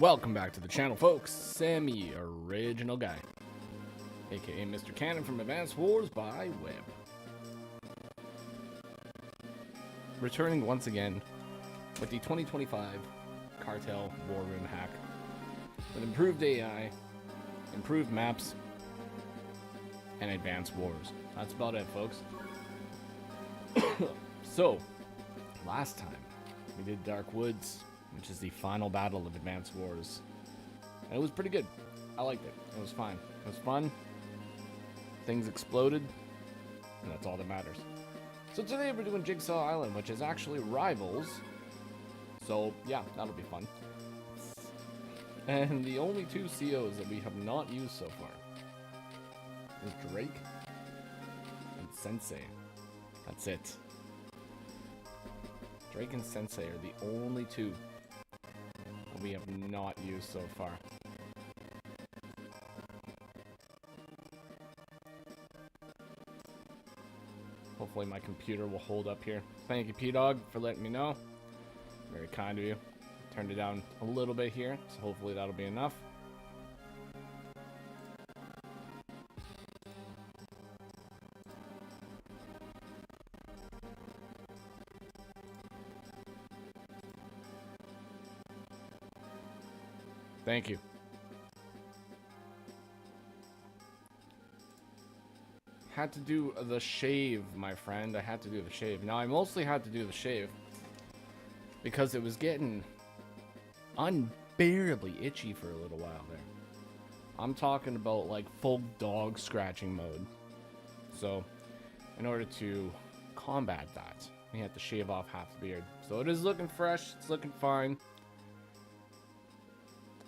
Welcome back to the channel, folks. Sammy, original guy, aka Mr. Cannon from Advance Wars by Web. Returning once again with the 2025 Cartel War Room hack with improved AI, improved maps, and Advance Wars. That's about it, folks. So, last time we did Dark Woods, which is the final battle of Advance Wars. And it was pretty good. I liked it. It was fine. It was fun. Things exploded. And that's all that matters. So today we're doing Jigsaw Island, which is actually Rivals. So, yeah, that'll be fun. And the only two COs that we have not used so far is Drake and Sensei. That's it. Drake and Sensei are the only two we have not used so far. Hopefully my computer will hold up here. Thank you, P-Dog, for letting me know. Very kind of you. Turned it down a little bit here, so hopefully that'll be enough. Thank you. Had to do the shave, my friend. I had to do the shave. Now, I mostly had to do the shave because it was getting unbearably itchy for a little while there. I'm talking about like full dog scratching mode. So, in order to combat that, we had to shave off half the beard. So it is looking fresh. It's looking fine.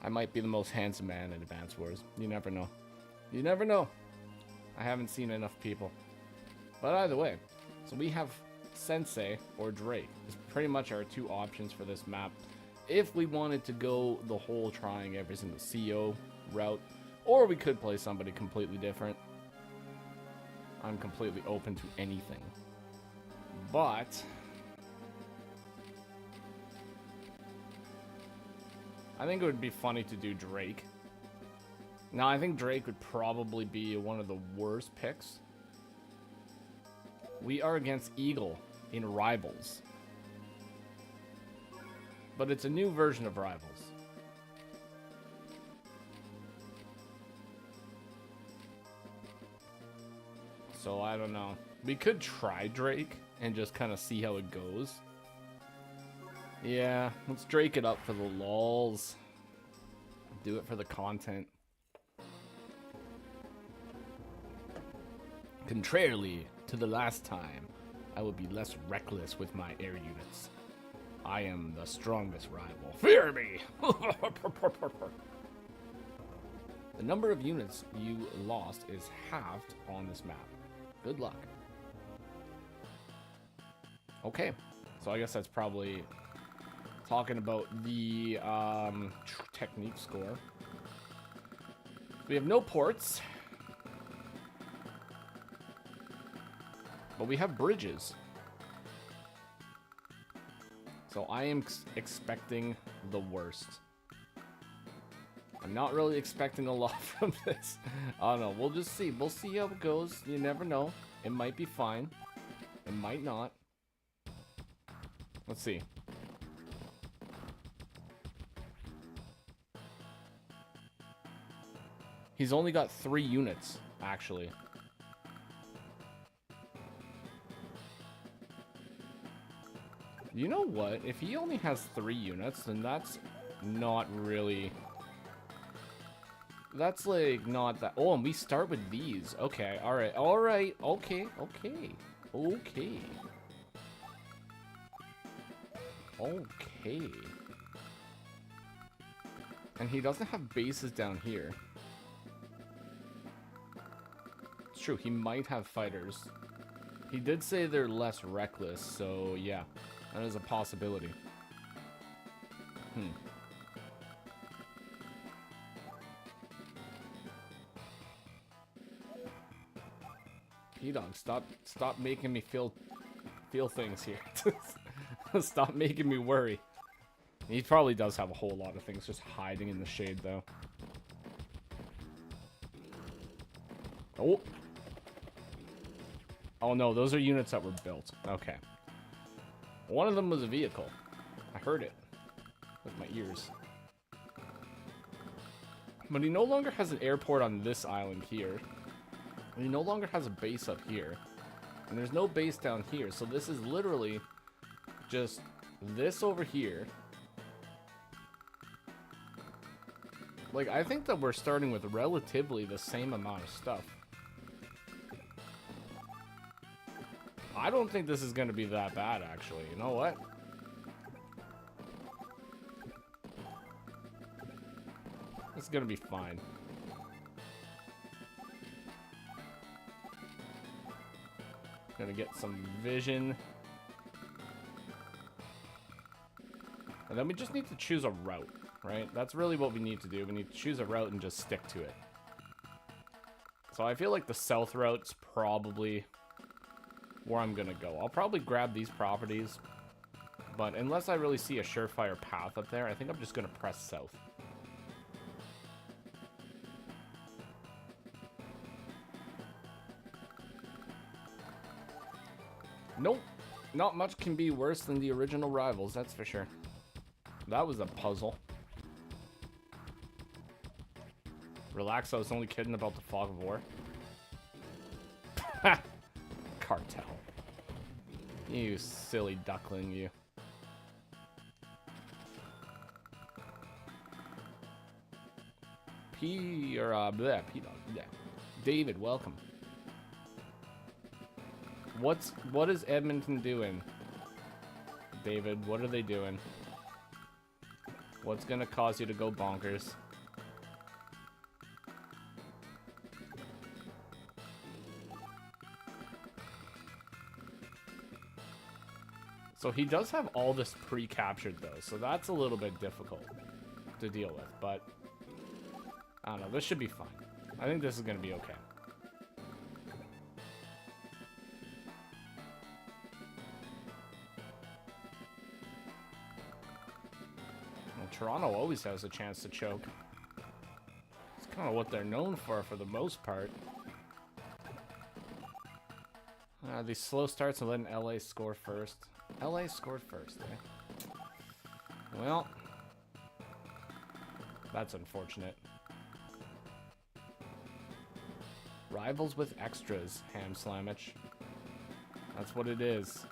I might be the most handsome man in Advance Wars. You never know. You never know. I haven't seen enough people. But either way, so we have Sensei or Drake. It's pretty much our two options for this map. If we wanted to go the whole trying every single CO route, or we could play somebody completely different. I'm completely open to anything. But I think it would be funny to do Drake. Now, I think Drake would probably be one of the worst picks. We are against Eagle in Rivals. But it's a new version of Rivals. So, I don't know. We could try Drake and just kind of see how it goes. Yeah, let's Drake it up for the lols. Do it for the content. Contrarily to the last time, I will be less reckless with my air units. I am the strongest rival. Fear me! The number of units you lost is halved on this map. Good luck. Okay, so I guess that's probably talking about the technique score. We have no ports, but we have bridges. So I am expecting the worst. I'm not really expecting a lot from this. I don't know. We'll just see. We'll see how it goes. You never know. It might be fine. It might not. Let's see. He's only got 3 units, actually. You know what? If he only has 3 units, then that's not really... That's, like, not that... Oh, and we start with these. Okay, alright, alright. Okay, okay. Okay. Okay. And he doesn't have bases down here. It's true, he might have fighters. He did say they're less reckless, so yeah, that is a possibility. P-Dog, stop making me feel things here. Stop making me worry. He probably does have a whole lot of things just hiding in the shade, though. Oh. Oh, no. Those are units that were built. Okay. One of them was a vehicle. I heard it with my ears. But he no longer has an airport on this island here. He no longer has a base up here. And there's no base down here. So this is literally just this over here. Like, I think that we're starting with relatively the same amount of stuff. I don't think this is going to be that bad, actually. You know what? It's going to be fine. Gonna get some vision. And then we just need to choose a route, right? That's really what we need to do. We need to choose a route and just stick to it. So I feel like the south route's probably where I'm gonna go. I'll probably grab these properties, but unless I really see a surefire path up there, I think I'm just gonna press south. Nope. Not much can be worse than the original Rivals, that's for sure. That was a puzzle. Relax, I was only kidding about the fog of war. Ha! Cartel. You silly duckling, you. David, welcome. What is Edmonton doing? David, what are they doing? What's gonna cause you to go bonkers? So he does have all this pre-captured though, so that's a little bit difficult to deal with, but I don't know, this should be fine. I think this is gonna be okay. Toronto always has a chance to choke. It's kind of what they're known for the most part. These slow starts and letting LA score first. LA scored first, eh? Well, that's unfortunate. Rivals with extras, Ham Slamich. That's what it is.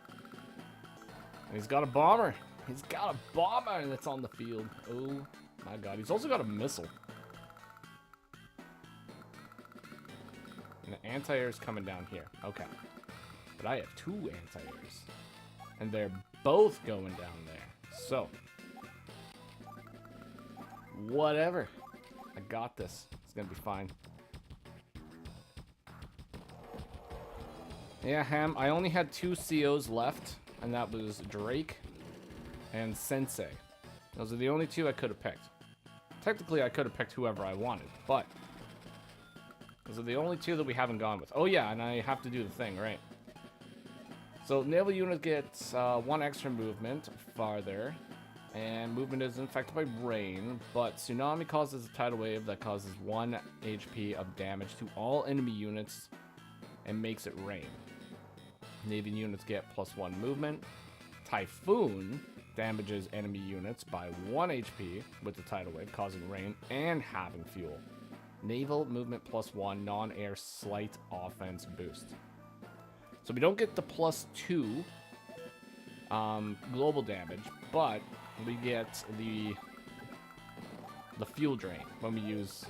And he's got a bomber. He's got a bomber that's on the field. Oh my god. He's also got a missile. And the anti-air's coming down here. Okay. But I have two anti-airs. And they're both going down there. So. Whatever. I got this. It's gonna be fine. Yeah, Ham. I only had two COs left. And that was Drake and Sensei. Those are the only two I could have picked. Technically, I could have picked whoever I wanted, but those are the only two that we haven't gone with. Oh yeah, and I have to do the thing, right? So naval unit gets 1 extra movement farther, and movement is affected by rain, but tsunami causes a tidal wave that causes 1 HP of damage to all enemy units and makes it rain. Navy units get +1 movement. Typhoon damages enemy units by 1 HP with the tidal wave, causing rain and having fuel. Naval movement +1, non-air slight offense boost. So we don't get the +2 global damage, but we get the fuel drain when we use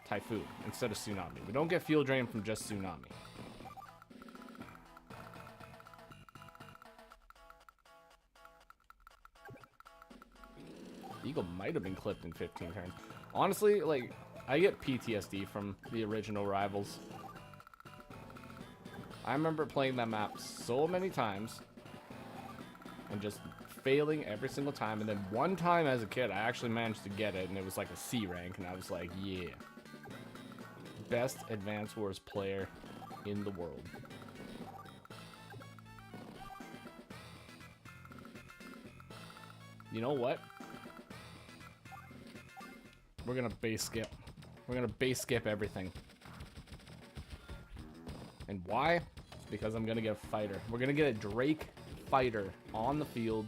Typhoon instead of Tsunami. We don't get fuel drain from just Tsunami. Eagle might have been clipped in 15 turns. Honestly, like, I get PTSD from the original Rivals. I remember playing that map so many times and just failing every single time. And then one time as a kid, I actually managed to get it, and it was like a C rank, and I was like, yeah. Best Advance Wars player in the world. You know what? We're gonna base skip. We're gonna base skip everything. And why? It's because I'm gonna get a fighter. We're gonna get a Drake fighter on the field.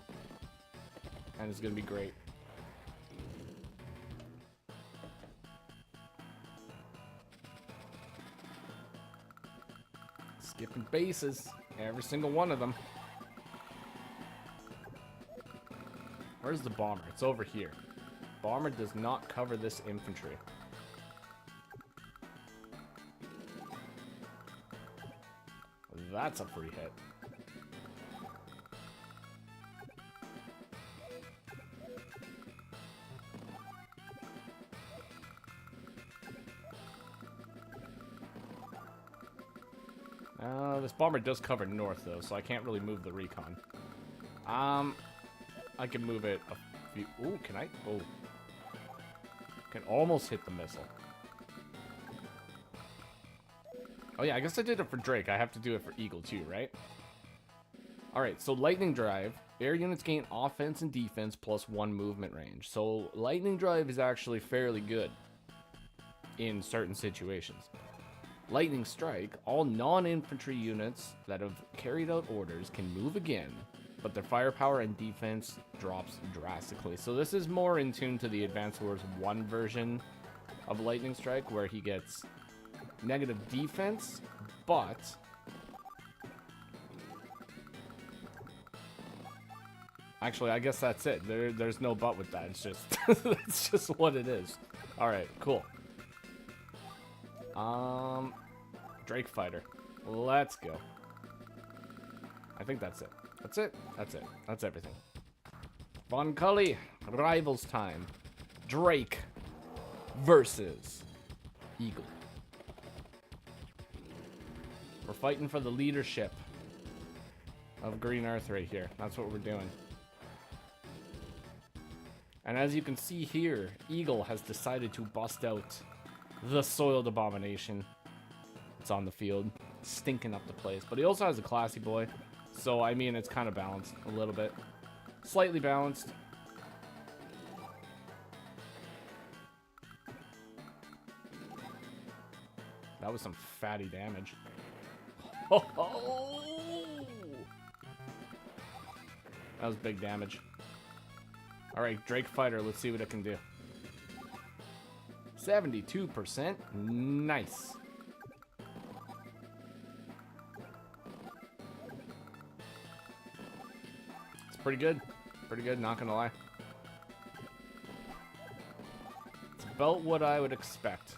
And it's gonna be great. Skipping bases. Every single one of them. Where's the bomber? It's over here. Bomber does not cover this infantry. That's a free hit. This bomber does cover north, though, so I can't really move the recon. I can move it a few... Ooh, can I? Oh. Can almost hit the missile. Oh, yeah, I guess I did it for Drake. I have to do it for Eagle, too, right? Alright, so Lightning Drive. Air units gain offense and defense plus 1 movement range. So Lightning Drive is actually fairly good in certain situations. Lightning Strike, all non-infantry units that have carried out orders can move again, but their firepower and defense drops drastically. So this is more in tune to the Advanced Wars 1 version of Lightning Strike, where he gets negative defense, but actually, I guess that's it. There's no but with that. It's just it's just what it is. All right, cool. Drake fighter. Let's go. I think that's it. That's it. That's it. That's everything. Von Cully, rivals time. Drake versus Eagle. We're fighting for the leadership of Green Earth right here. That's what we're doing. And as you can see here, Eagle has decided to bust out the Soiled Abomination. It's on the field, stinking up the place. But he also has a Classy Boy. So, I mean, it's kind of balanced a little bit. Slightly balanced. That was some fatty damage. Oh! That was big damage. Alright, Drake Fighter, let's see what it can do. 72%. Nice. It's pretty good. Pretty good, not gonna lie. It's about what I would expect.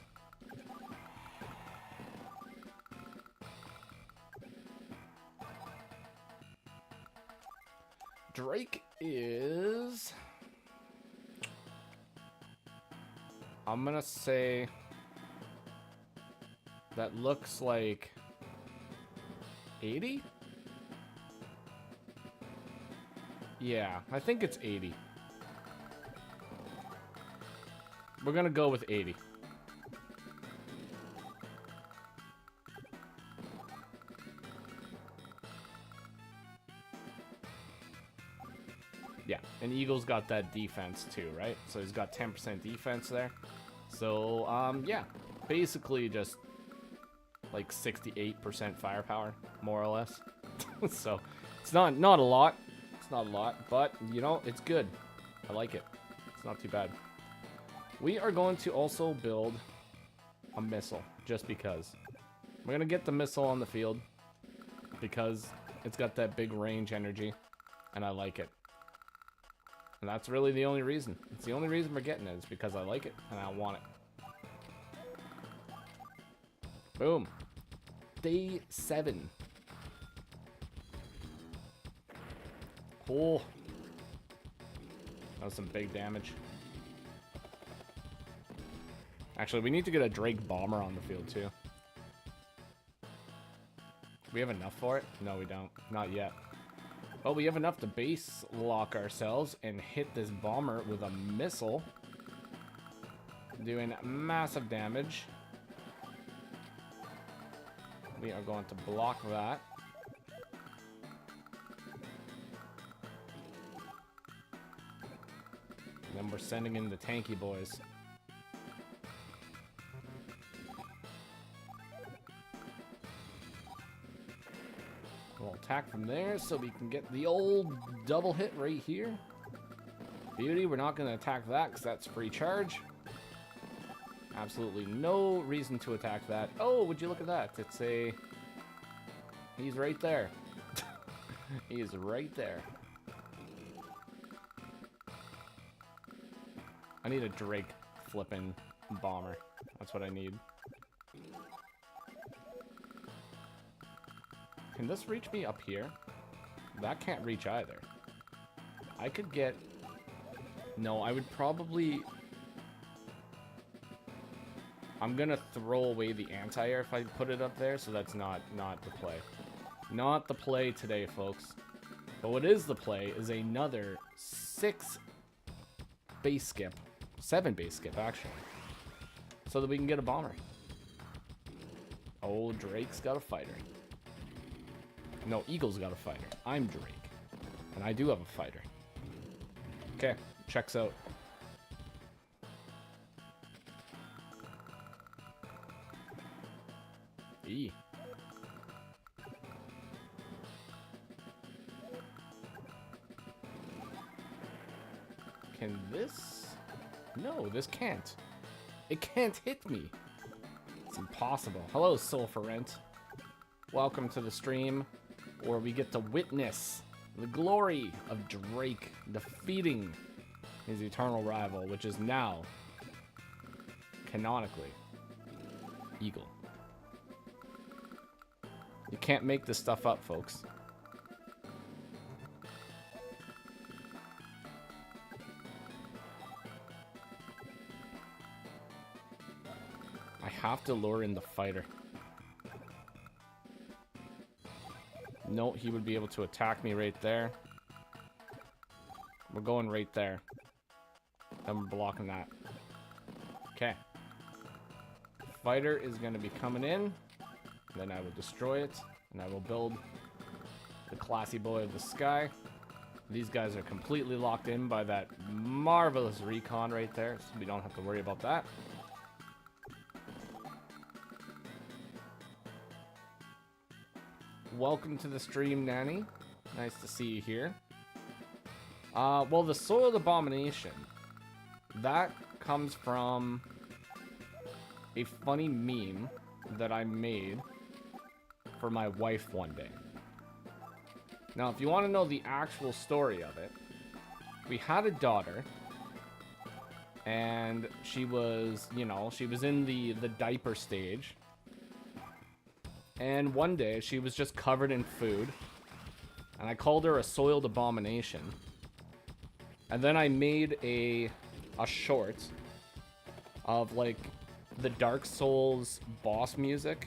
Drake is... I'm gonna say... that looks like... 80? Yeah, I think it's 80. We're gonna go with 80. Yeah, and Eagle's got that defense too, right? So he's got 10% defense there. So, yeah, basically just like 68% firepower, more or less. So it's not a lot. It's not a lot, but you know, it's good. I like it. It's not too bad. We are going to also build a missile, just because. We're gonna get the missile on the field because it's got that big range energy, and I like it. And that's really the only reason. It's the only reason we're getting it, is because I like it and I want it. Boom. Day 7. Oh. That was some big damage. Actually, we need to get a Drake bomber on the field too. We have enough for it? No, we don't. Not yet. But we have enough to base lock ourselves and hit this bomber with a missile, doing massive damage. We are going to block that. then we're sending in the tanky boys. We'll attack from there so we can get the old double hit right here. Beauty, we're not going to attack that because that's free charge. Absolutely no reason to attack that. Oh, would you look at that? It's a... He's right there. He is right there. I need a Drake flipping bomber. That's what I need. Can this reach me up here? That can't reach either. I could get... No, I would probably... I'm gonna throw away the anti-air if I put it up there, so that's not the play. Not the play today, folks. But what is the play is another 6 base skip. 7 base skip, actually. So that we can get a bomber. Oh, Drake's got a fighter. No, Eagle's got a fighter. I'm Drake. And I do have a fighter. Okay, checks out. E. Can this... No, this can't. It can't hit me. It's impossible. Hello, Sulfurent. Welcome to the stream, where we get to witness the glory of Drake defeating his eternal rival, which is now, canonically, Eagle. You can't make this stuff up, folks. I have to lure in the fighter. No, he would be able to attack me right there. We're going right there. And we're blocking that. Okay. Fighter is going to be coming in. Then I will destroy it. And I will build the classy boy of the sky. These guys are completely locked in by that marvelous recon right there. So we don't have to worry about that. Welcome to the stream, Nanny. Nice to see you here. Well, the Soiled Abomination, that comes from a funny meme that I made for my wife one day. Now, if you want to know the actual story of it, we had a daughter, and she was, you know, she was in the diaper stage. And one day, she was just covered in food. And I called her a soiled abomination. And then I made a short of, like, the Dark Souls boss music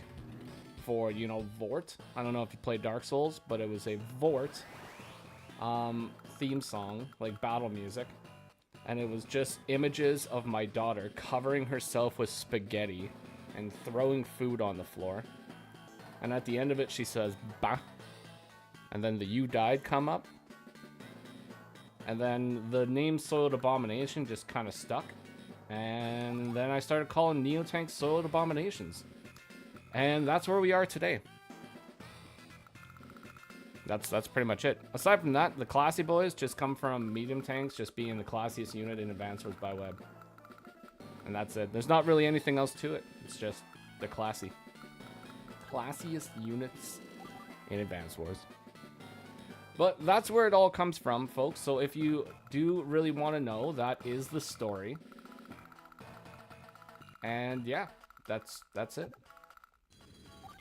for, you know, Vort. I don't know if you played Dark Souls, but it was a Vort theme song, like battle music. And it was just images of my daughter covering herself with spaghetti and throwing food on the floor. And at the end of it, she says, "Bah." And then the "you died" come up. And then the name Soiled Abomination just kind of stuck. And then I started calling Neotank Soiled Abominations. And that's where we are today. That's pretty much it. Aside from that, the classy boys just come from medium tanks just being the classiest unit in Advance Wars by Web. And that's it. There's not really anything else to it. It's just the classiest units in Advance Wars. But that's where it all comes from, folks. So if you do really want to know, that is the story. And yeah, that's it.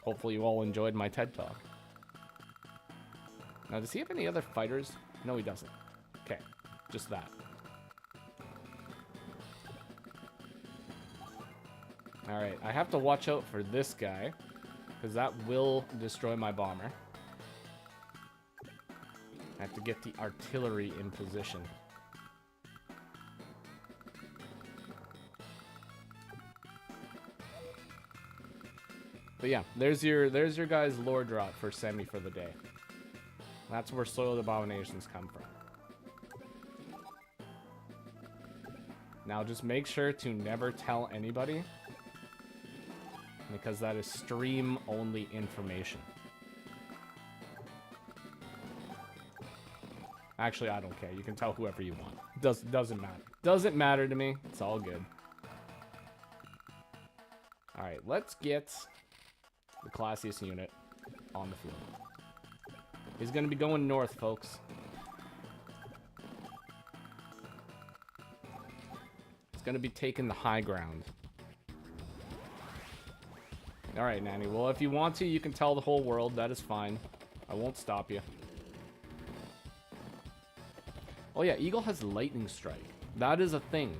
Hopefully you all enjoyed my TED Talk. Now, does he have any other fighters? No, he doesn't. Okay, just that. Alright, I have to watch out for this guy, because that will destroy my bomber. I have to get the artillery in position. But yeah, there's your guys' lore drop for Semi for the day. That's where Soiled Abominations come from. Now just make sure to never tell anybody, because that is stream-only information. Actually, I don't care. You can tell whoever you want. Doesn't matter. Doesn't matter to me. It's all good. Alright, let's get the classiest unit on the field. He's going to be going north, folks. It's going to be taking the high ground. Alright, Nanny. Well, if you want to, you can tell the whole world. That is fine. I won't stop you. Oh yeah, Eagle has Lightning Strike. That is a thing.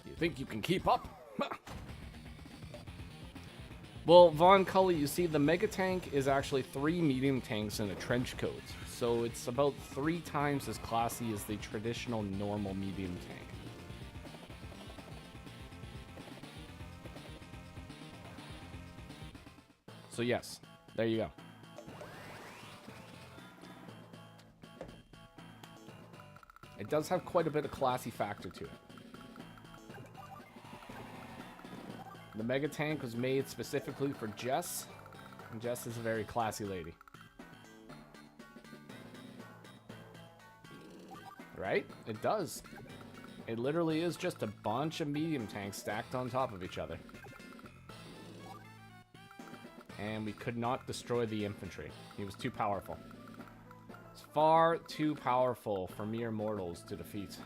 You think you can keep up? Well, Von Cully, you see, the Mega Tank is actually 3 medium tanks and a trench coat. So it's about 3 times as classy as the traditional normal medium tank. So yes, there you go. It does have quite a bit of classy factor to it. The Mega Tank was made specifically for Jess, and Jess is a very classy lady. Right? It does. It literally is just a bunch of medium tanks stacked on top of each other. And we could not destroy the infantry. He was too powerful. It's far too powerful for mere mortals to defeat.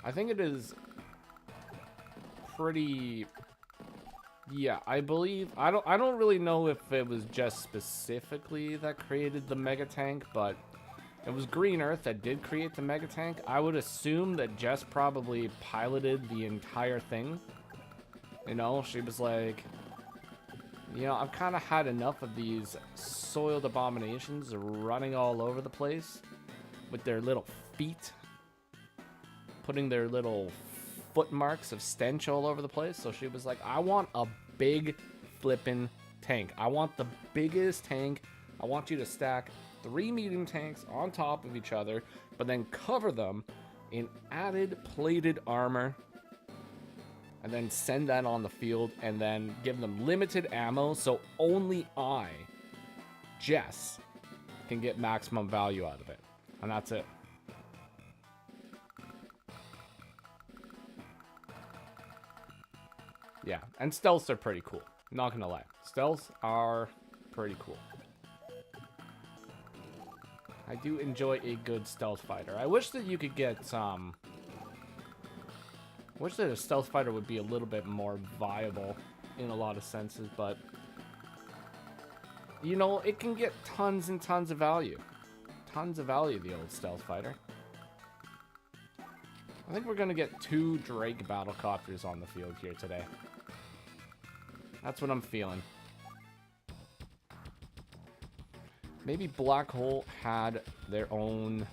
I think it is pretty... Yeah, I believe... I don't really know if it was just specifically that created the Mega Tank, but it was Green Earth that did create the Mega Tank. I would assume that Jess probably piloted the entire thing. You know, she was like, you know, I've kind of had enough of these soiled abominations running all over the place with their little feet, putting their little foot marks of stench all over the place. So she was like, I want a big flippin' tank. I want the biggest tank. I want you to stack 3 medium tanks on top of each other, but then cover them in added plated armor, and then send that on the field, and then give them limited ammo so only I, Jess, can get maximum value out of it. And that's it. Yeah, and stealths are pretty cool. Not gonna lie. Stealths are pretty cool. I do enjoy a good stealth fighter. I wish that you could get I wish that a stealth fighter would be a little bit more viable in a lot of senses, but you know, it can get tons and tons of value. Tons of value, the old stealth fighter. I think we're gonna get 2 Drake battlecopters on the field here today. That's what I'm feeling. Maybe Black Hole had their own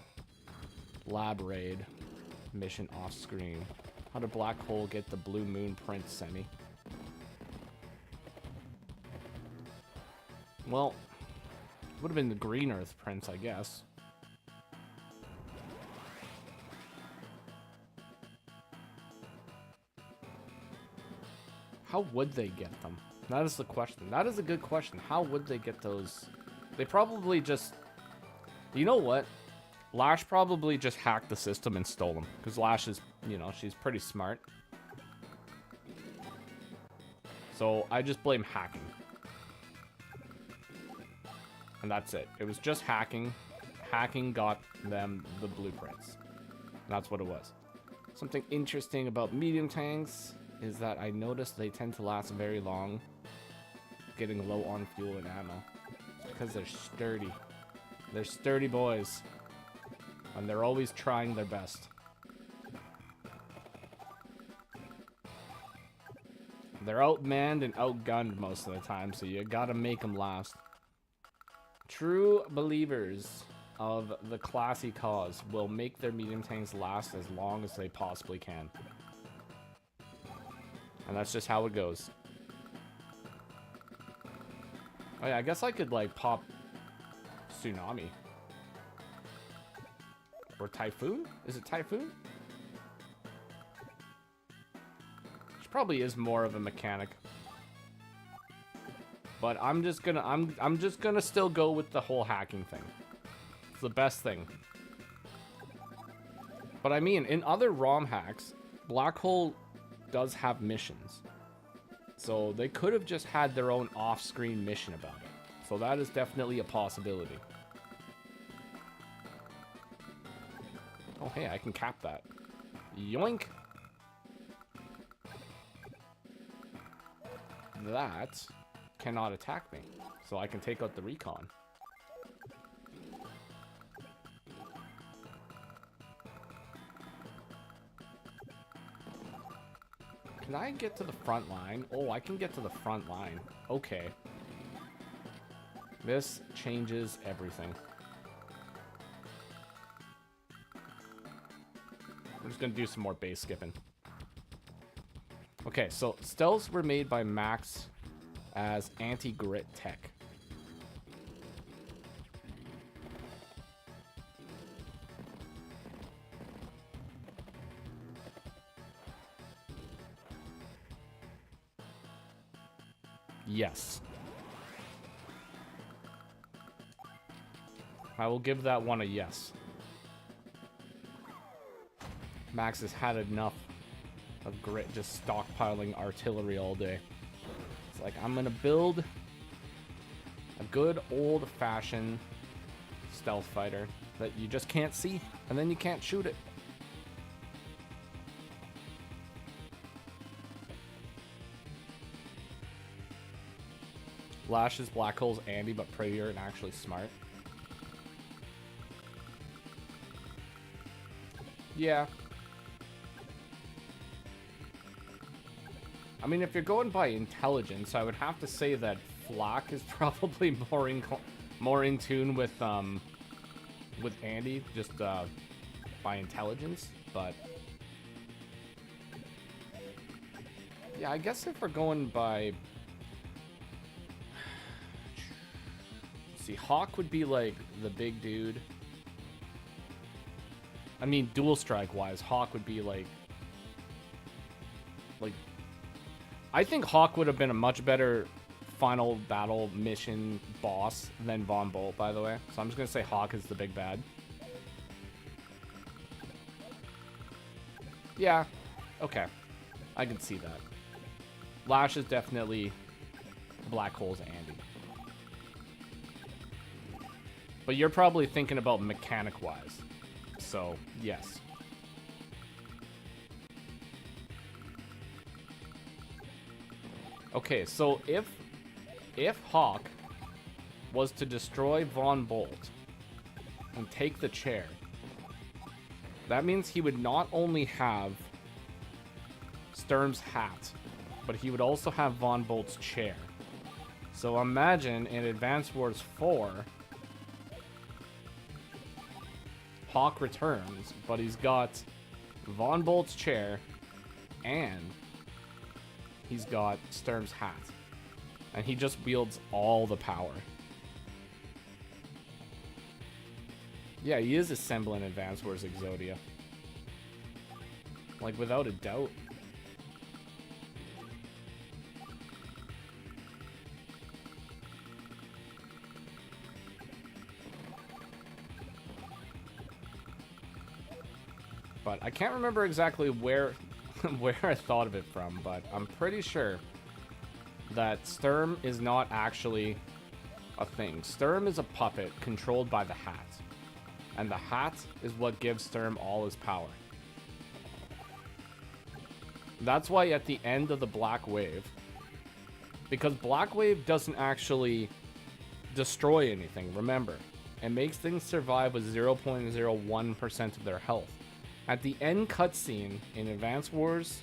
lab raid mission off screen. How did Black Hole get the Blue Moon Prince semi? Well, it would have been the Green Earth Prince, I guess. How would they get them? That is the question. That is a good question. How would they get those? They probably just... You know what? Lash probably just hacked the system and stole them. Because Lash is, you know, she's pretty smart. So I just blame hacking. And that's it. It was just hacking. Hacking got them the blueprints. That's what it was. Something interesting about medium tanks is that I noticed they tend to last very long, getting low on fuel and ammo. Because they're sturdy. They're sturdy boys. And they're always trying their best. They're outmanned and outgunned most of the time, so you gotta make them last. True believers of the classy cause will make their medium tanks last as long as they possibly can. And that's just how it goes. Oh yeah, I guess I could like pop Tsunami. Or Typhoon? Is it Typhoon? Which probably is more of a mechanic. But I'm just gonna still go with the whole hacking thing. It's the best thing. But I mean, in other ROM hacks, Black Hole does have missions. So they could have just had their own off-screen mission about it. So that is definitely a possibility. Oh, hey, I can cap that. Yoink! That cannot attack me. So I can take out the recon. Can I get to the front line? Oh, I can get to the front line. Okay. This changes everything. I'm just gonna do some more base skipping. Okay, so stealths were made by Max as anti-grit tech. Yes. I will give that one a yes. Max has had enough of grit just stockpiling artillery all day. It's like, I'm gonna build a good old-fashioned stealth fighter that you just can't see, and then you can't shoot it. Lash is Black Hole's Andy, but prettier and actually smart. Yeah. I mean, if you're going by intelligence, I would have to say that Flak is probably more in tune with Andy, just by intelligence. But yeah, I guess if we're going by, see, Hawk would be like the big dude. I mean, dual strike wise, Hawk would be like I think Hawk would have been a much better final battle mission boss than Von Bolt, by the way. So I'm just gonna say Hawk is the big bad. Yeah, okay, I can see that. Lash is definitely Black Hole's Andy. But you're probably thinking about mechanic-wise. So, yes. Okay, so if Hawk was to destroy Von Bolt and take the chair, that means he would not only have Sturm's hat, but he would also have Von Bolt's chair. So imagine in Advance Wars 4, Hawk returns, but he's got Von Bolt's chair and he's got Sturm's hat. And he just wields all the power. Yeah, he is assembling Advance Wars Exodia. Like, without a doubt. But I can't remember exactly where where I thought of it from, but I'm pretty sure that Sturm is not actually a thing. Sturm is a puppet controlled by the hat. And the hat is what gives Sturm all his power. That's why at the end of the Black Wave, because Black Wave doesn't actually destroy anything, remember. It makes things survive with 0.01% of their health. At the end cutscene in Advance Wars,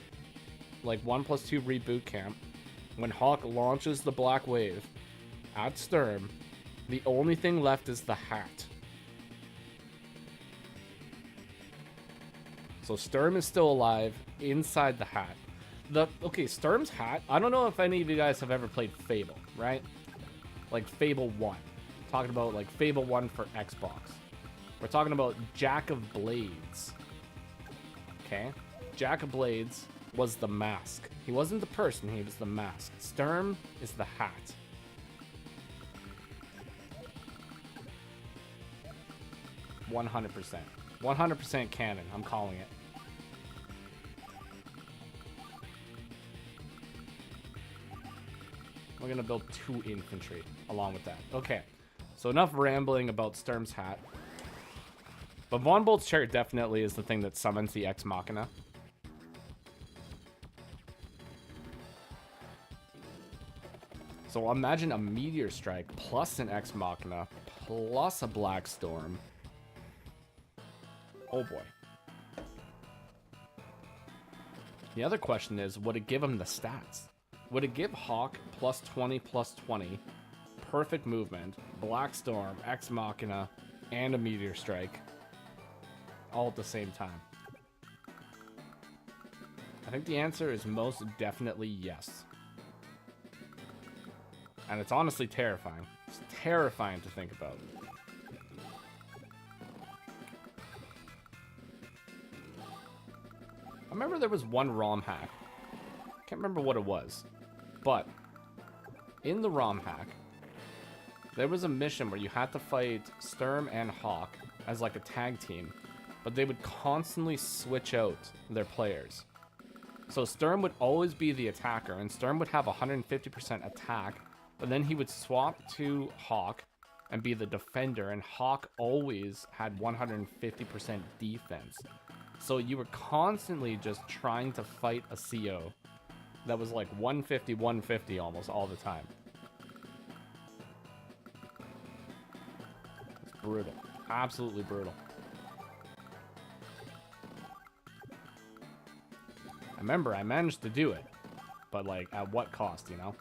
like 1+2 Reboot Camp, when Hawk launches the Black Wave at Sturm, the only thing left is the hat. So Sturm is still alive inside the hat. Okay, Sturm's hat. I don't know if any of you guys have ever played Fable, right? Like Fable 1. Talking about like Fable 1 for Xbox. We're talking about Jack of Blades. Okay? Jack of Blades was the mask. He wasn't the person, he was the mask. Sturm is the hat. "100%. 100% canon. I'm calling it. We're gonna build 2 infantry along with that. Okay. So enough rambling about Sturm's hat. But Von Bolt's chariot definitely is the thing that summons the Ex Machina. So imagine a Meteor Strike plus an Ex Machina plus a Black Storm. Oh boy. The other question is, would it give him the stats? Would it give Hawk plus 20 plus 20, perfect movement, Black Storm, Ex Machina, and a Meteor Strike all at the same time? I think the answer is most definitely yes. And it's honestly terrifying. It's terrifying to think about. I remember there was one ROM hack. Can't remember what it was. But in the ROM hack, there was a mission where you had to fight Sturm and Hawk as like a tag team, but they would constantly switch out their players. So Sturm would always be the attacker, and Sturm would have 150% attack, but then he would swap to Hawk and be the defender, and Hawk always had 150% defense. So you were constantly just trying to fight a CO that was like 150, 150 almost all the time. It's brutal. Absolutely brutal. I remember I managed to do it, but like at what cost, you know?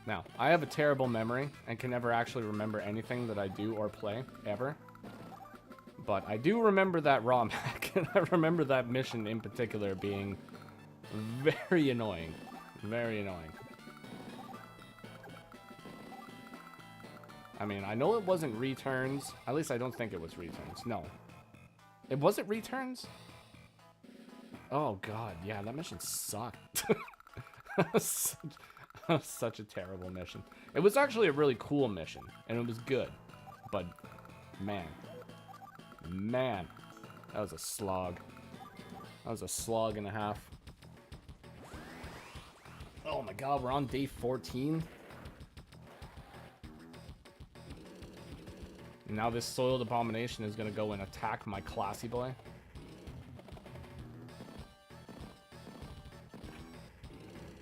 Now, I have a terrible memory and can never actually remember anything that I do or play, ever. But I do remember that ROM hack, and I remember that mission in particular being very annoying. Very annoying. I mean, I know it wasn't returns. At least I don't think it was returns. No. It wasn't returns? Oh god, yeah, that mission sucked. Such a terrible mission. It was actually a really cool mission, and it was good. But, man, that was a slog. That was a slog and a half. Oh my god, we're on day 14. Now this Soiled Abomination is gonna go and attack my classy boy.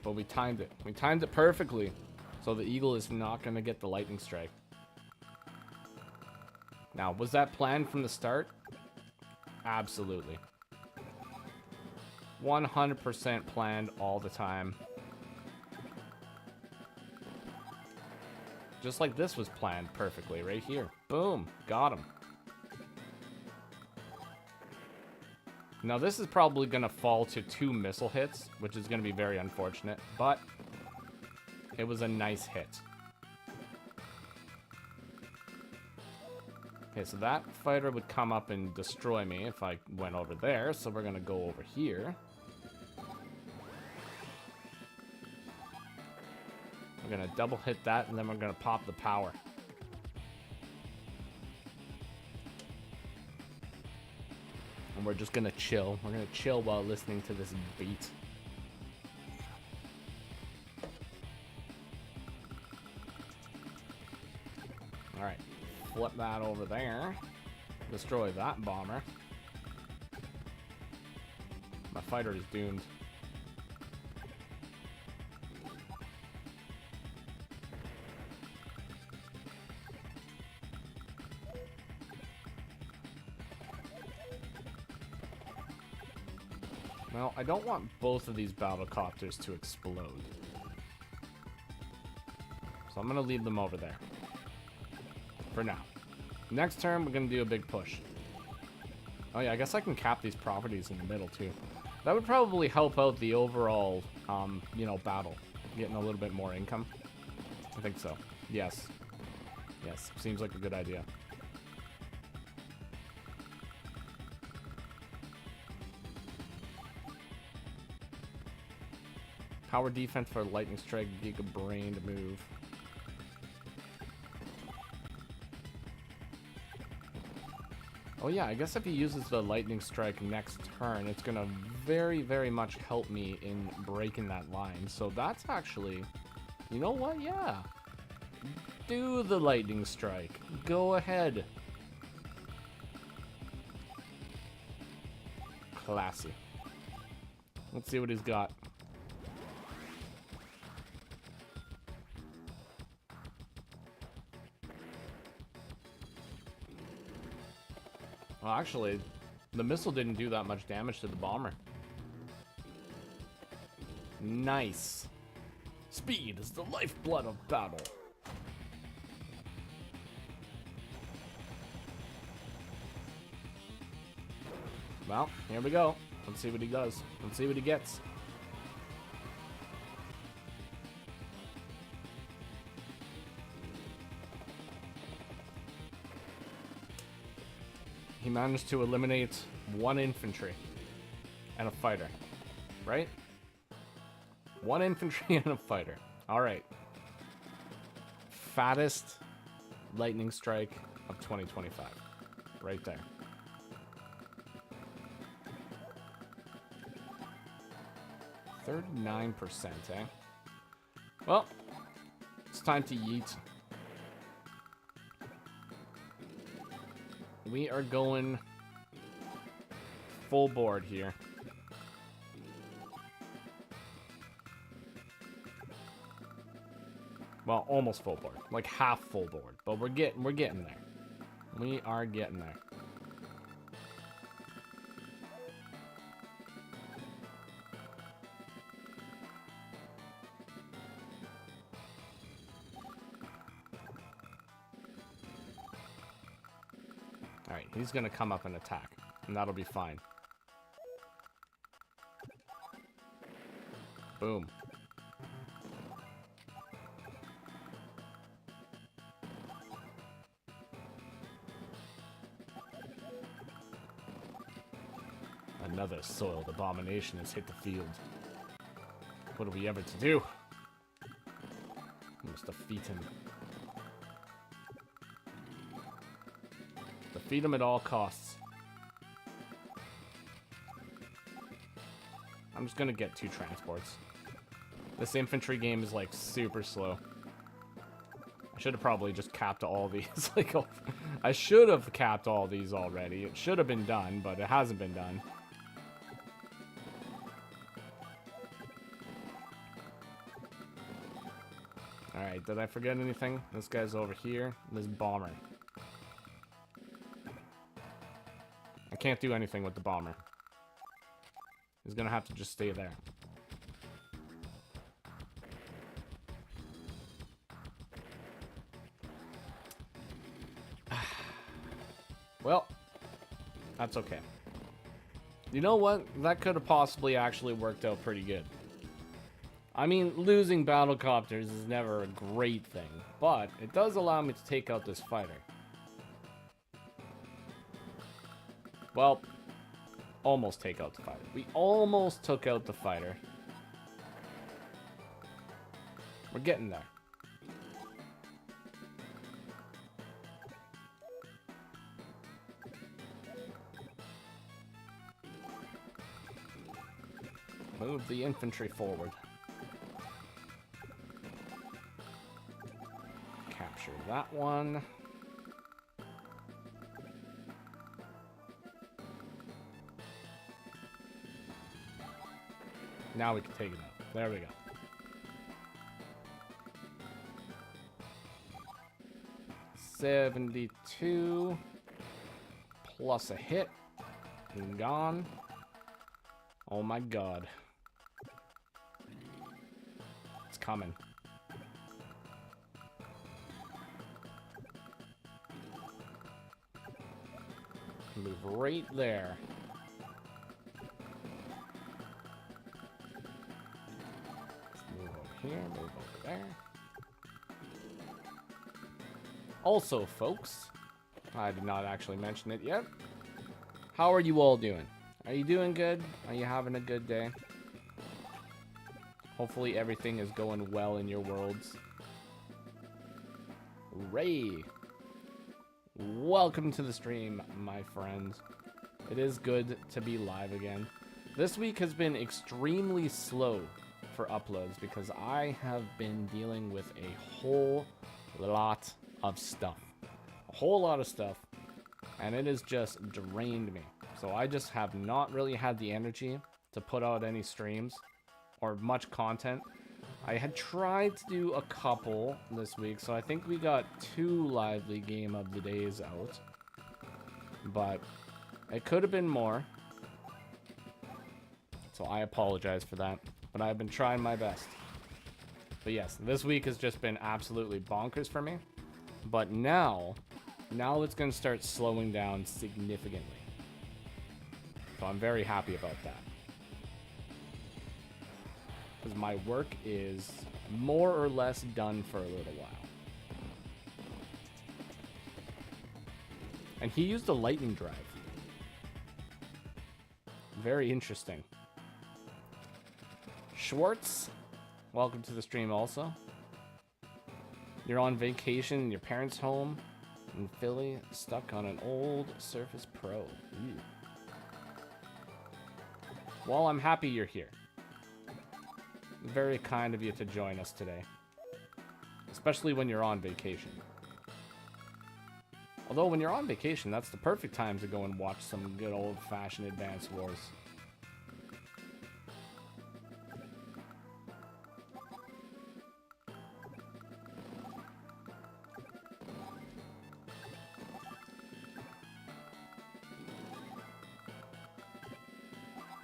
But we timed it. We timed it perfectly. So the Eagle is not gonna get the lightning strike. Now, was that planned from the start? Absolutely. 100% planned all the time. Just like this was planned perfectly right here. Boom. Got him. Now this is probably going to fall to 2 missile hits, which is going to be very unfortunate, but it was a nice hit. Okay, so that fighter would come up and destroy me if I went over there, so we're going to go over here. We're going to double hit that, and then we're going to pop the power. And we're just going to chill. We're going to chill while listening to this beat. Alright, flip that over there. Destroy that bomber. My fighter is doomed. Well, I don't want both of these battlecopters to explode. So I'm going to leave them over there. For now. Next turn, we're going to do a big push. Oh yeah, I guess I can cap these properties in the middle too. That would probably help out the overall, you know, battle. Getting a little bit more income. I think so. Yes. Yes, seems like a good idea. Power defense for Lightning Strike, Giga Brain to move. Oh yeah, I guess if he uses the Lightning Strike next turn, it's gonna very, very much help me in breaking that line. So that's actually, you know what? Yeah. Do the Lightning Strike. Go ahead. Classy. Let's see what he's got. Well, actually, the missile didn't do that much damage to the bomber. Nice. Speed is the lifeblood of battle. Well, here we go. Let's see what he does. Let's see what he gets. He managed to eliminate 1 infantry and a fighter, right? 1 infantry and a fighter. All right. Fattest lightning strike of 2025. Right there. %39%, eh? Well, it's time to yeet. We are going full board here. Well, almost full board, like half full board, but we're getting there. We are getting there. All right, he's gonna come up and attack, and that'll be fine. Boom. Another soiled abomination has hit the field. What are we ever to do? We must defeat him. Defeat him at all costs. I'm just gonna get 2 transports. This infantry game is like super slow. I should have probably just capped all these. Like, I should have capped all these already. It should have been done, but it hasn't been done. Alright, did I forget anything? This guy's over here. This bomber. I can't do anything with the bomber. He's gonna have to just stay there. Well, that's okay. You know what? That could have possibly actually worked out pretty good. I mean, losing battlecopters is never a great thing, but it does allow me to take out this fighter. Well, almost take out the fighter. We almost took out the fighter. We're getting there. Move the infantry forward. Capture that one. Now we can take it out. There we go. $72 plus a hit and gone. Oh my god. It's coming. Move right there. Let's move over here, move over there. Also, folks, I did not actually mention it yet. How are you all doing? Are you doing good? Are you having a good day? Hopefully everything is going well in your worlds. Ray, welcome to the stream, my friends. It is good to be live again. This week has been extremely slow for uploads because I have been dealing with a whole lot of stuff. A whole lot of stuff. And it has just drained me. So I just have not really had the energy to put out any streams or much content. I had tried to do a couple this week, so I think we got 2 lively game of the days out. But it could have been more. So I apologize for that. But I've been trying my best. But yes, this week has just been absolutely bonkers for me. But now it's going to start slowing down significantly. So I'm very happy about that. Because my work is more or less done for a little while. And he used a lightning drive. Very interesting. Schwartz, welcome to the stream also. You're on vacation in your parents' home in Philly, stuck on an old Surface Pro. Ooh. Well, I'm happy you're here. Very kind of you to join us today. Especially when you're on vacation. Although when you're on vacation, that's the perfect time to go and watch some good old-fashioned Advance Wars.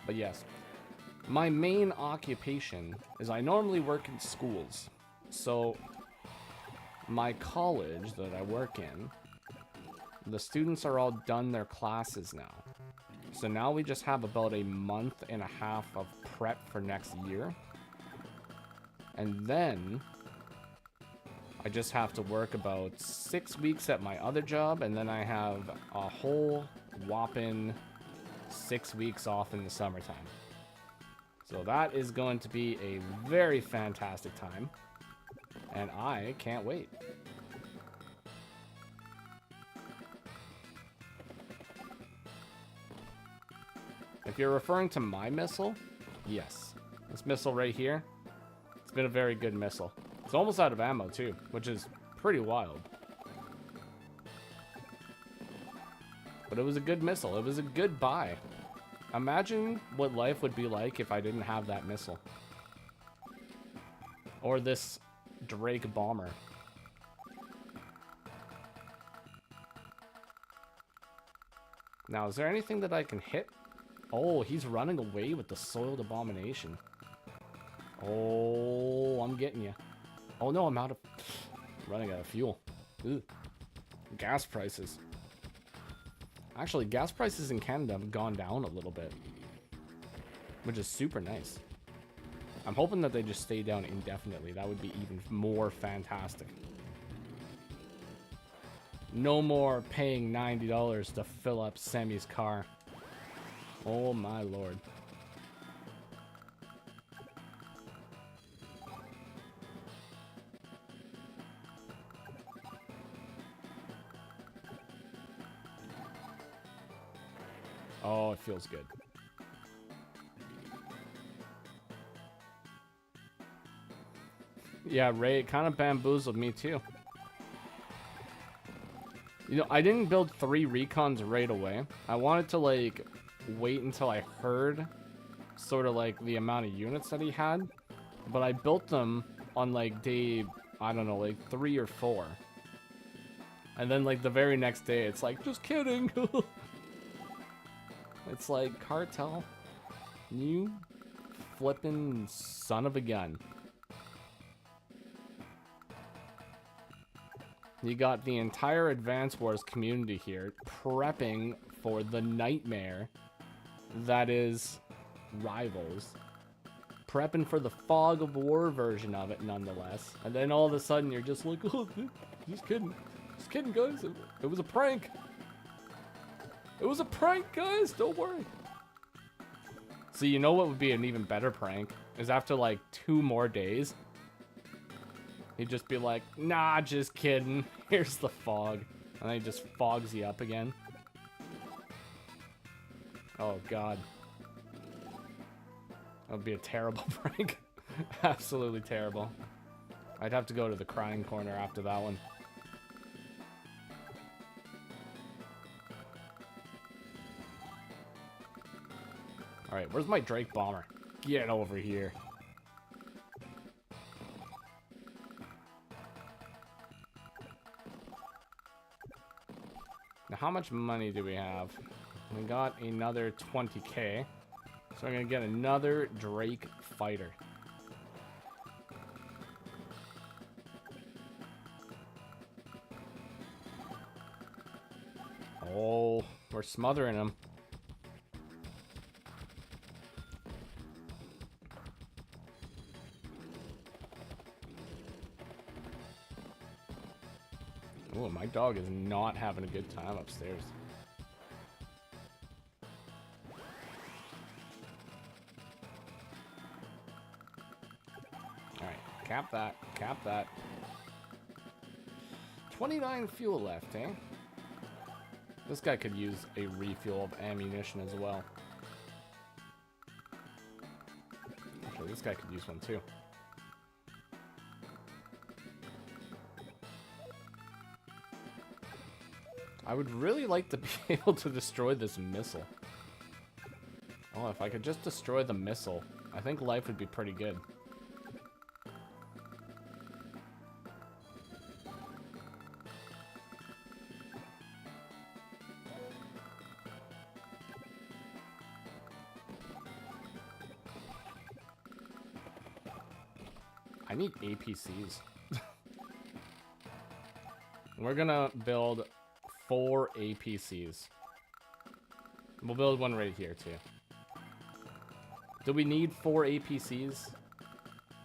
But yes, my main occupation is I normally work in schools. So my college that I work in, the students are all done their classes now. So now we just have about a month and a half of prep for next year. And then I just have to work about 6 weeks at my other job, and then I have a whole whopping 6 weeks off in the summertime. So that is going to be a very fantastic time, and I can't wait. If you're referring to my missile, yes. This missile right here, it's been a very good missile. It's almost out of ammo too, which is pretty wild. But it was a good missile. It was a good buy. Imagine what life would be like if I didn't have that missile. Or this Drake bomber. Now, is there anything that I can hit? Oh, he's running away with the Soiled Abomination. Oh, I'm getting you. Oh no, I'm running out of fuel. Ooh. Gas prices. Actually, gas prices in Canada have gone down a little bit, which is super nice. I'm hoping that they just stay down indefinitely. That would be even more fantastic. No more paying $90 to fill up Semi's car. Oh my lord. Oh, it feels good. Yeah, Ray, it kind of bamboozled me too. You know, I didn't build 3 recons right away. I wanted to, like, wait until I heard sort of, like, the amount of units that he had. But I built them on, like, day, I don't know, like, 3 or 4. And then, like, the very next day, it's like, just kidding! It's like, Cartel, you flippin' son of a gun. You got the entire Advance Wars community here prepping for the nightmare that is Rivals. Prepping for the Fog of War version of it, nonetheless. And then all of a sudden, you're just like, oh, just kidding. Just kidding, guys. It was a prank. It was a prank, guys. Don't worry. So you know what would be an even better prank? Is after like 2 more days, he'd just be like, nah, just kidding. Here's the fog. And then he just fogs you up again. Oh, God. That would be a terrible prank. Absolutely terrible. I'd have to go to the crying corner after that one. Alright, where's my Drake Bomber? Get over here. Now, how much money do we have? We got another 20k. So I'm gonna get another Drake fighter. Oh, we're smothering him. Oh, my dog is not having a good time upstairs. Alright, cap that, cap that. 29 fuel left, eh? This guy could use a refuel of ammunition as well. Actually, this guy could use one too. I would really like to be able to destroy this missile. Oh, if I could just destroy the missile, I think life would be pretty good. I need APCs. We're gonna build 4 APCs. We'll build one right here too. Do we need 4 APCs?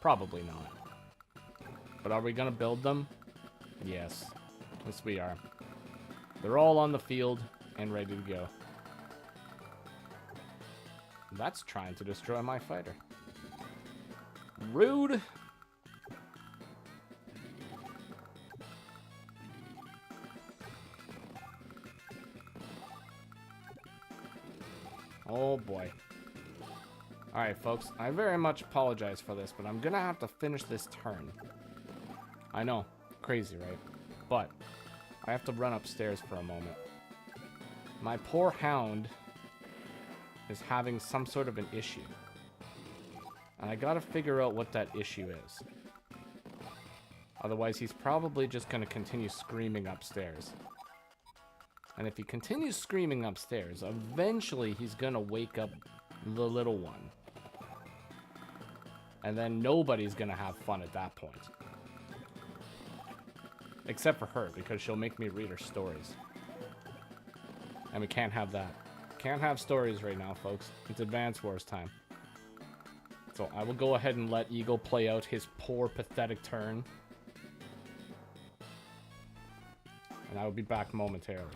Probably not. But are we gonna build them? Yes. Yes, we are. They're all on the field and ready to go. That's trying to destroy my fighter. Rude! Oh boy. Alright, folks. I very much apologize for this, but I'm gonna have to finish this turn. I know. Crazy, right? But I have to run upstairs for a moment. My poor hound is having some sort of an issue. And I gotta figure out what that issue is. Otherwise, he's probably just gonna continue screaming upstairs. And if he continues screaming upstairs, eventually he's gonna wake up the little one. And then nobody's gonna have fun at that point. Except for her, because she'll make me read her stories. And we can't have that. Can't have stories right now, folks. It's Advance Wars time. So I will go ahead and let Eagle play out his poor, pathetic turn. And I will be back momentarily.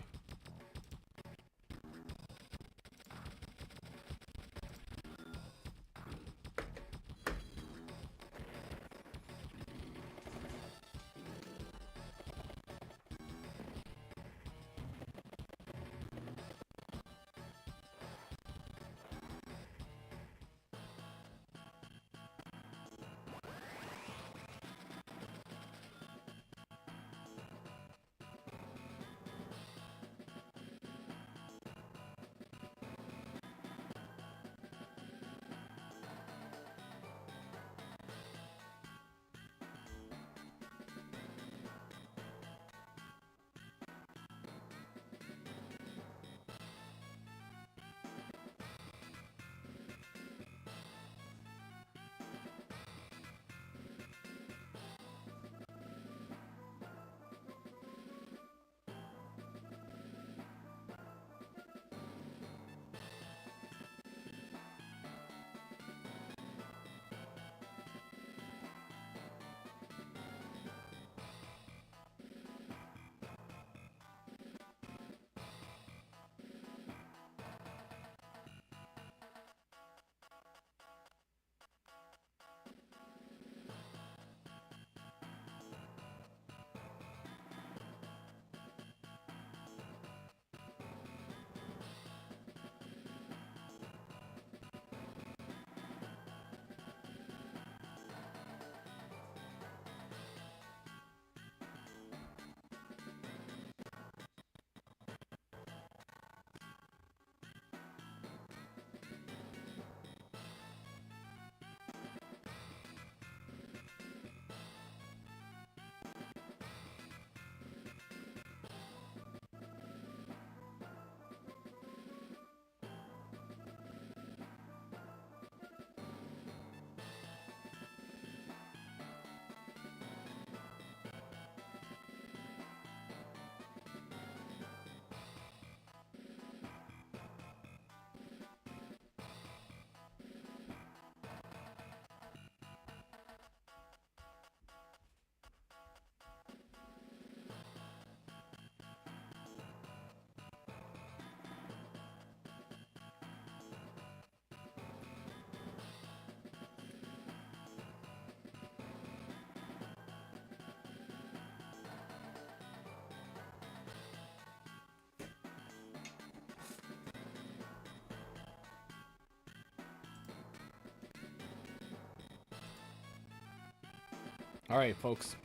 Alright, folks.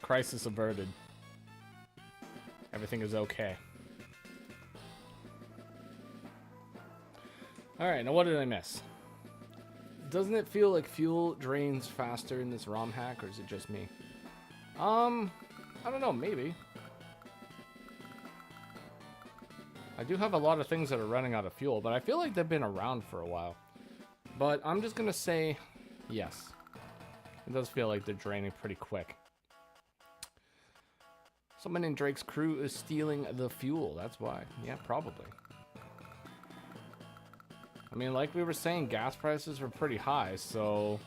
Crisis averted. Everything is okay. Alright, now what did I miss? Doesn't it feel like fuel drains faster in this ROM hack, or is it just me? I don't know, maybe. I do have a lot of things that are running out of fuel, but I feel like they've been around for a while. But I'm just gonna say yes. It does feel like they're draining pretty quick. Someone in Drake's crew is stealing the fuel, that's why. Yeah, probably. I mean, like we were saying, gas prices were pretty high, so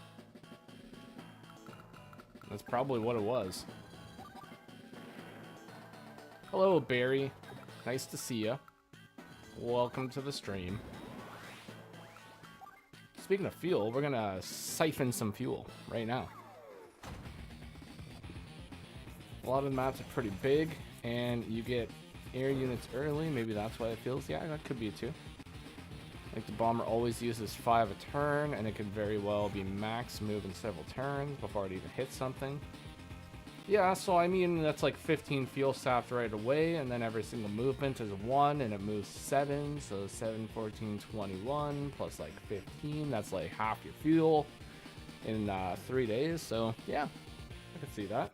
that's probably what it was. Hello, Barry. Nice to see ya. Welcome to the stream. Speaking of fuel, we're gonna siphon some fuel right now. A lot of the maps are pretty big, and you get air units early. Maybe that's why it feels. Yeah, that could be it too. Like the bomber always uses 5 a turn, and it could very well be max moving several turns before it even hits something. Yeah, so I mean, that's like 15 fuel sapped right away, and then every single movement is 1, and it moves 7, so 7, 14, 21, plus like 15, that's like half your fuel in 3 days, so yeah, I can see that.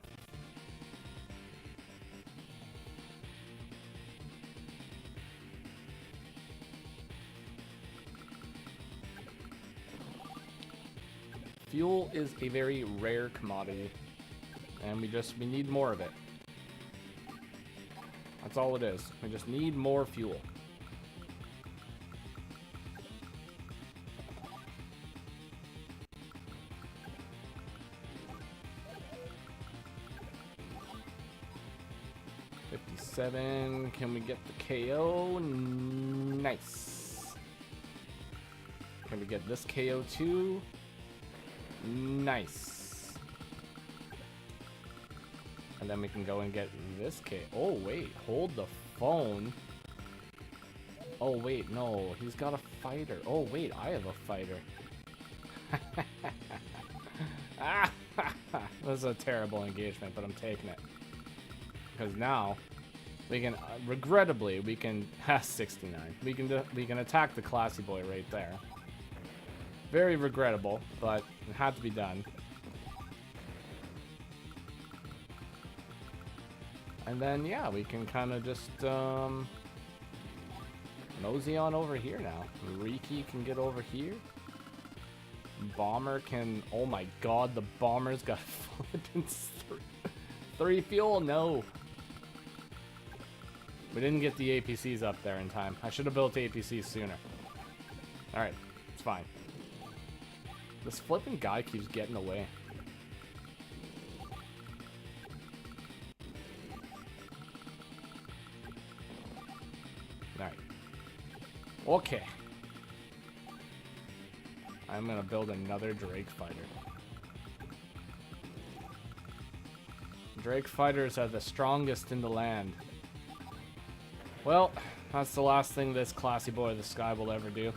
Fuel is a very rare commodity, and we need more of it. That's all it is. We just need more fuel. $57. Can we get the KO? Nice. Can we get this KO too? Nice. And then we can go and get this K. Oh, wait. Hold the phone. Oh, wait. No. He's got a fighter. Oh, wait. I have a fighter. This is a terrible engagement, but I'm taking it. Because now, we can, regrettably, we can, 69. We can attack the classy boy right there. Very regrettable, but it had to be done. And then, yeah, we can kind of just mosey on over here now. Riki can get over here. Bomber can... Oh my god, the bomber's got flippin' 3 fuel? No. We didn't get the APCs up there in time. I should have built APCs sooner. Alright, it's fine. This flipping guy keeps getting away. Alright. Okay. I'm gonna build another Drake fighter. Drake fighters are the strongest in the land. Well, that's the last thing this classy boy of the sky will ever do.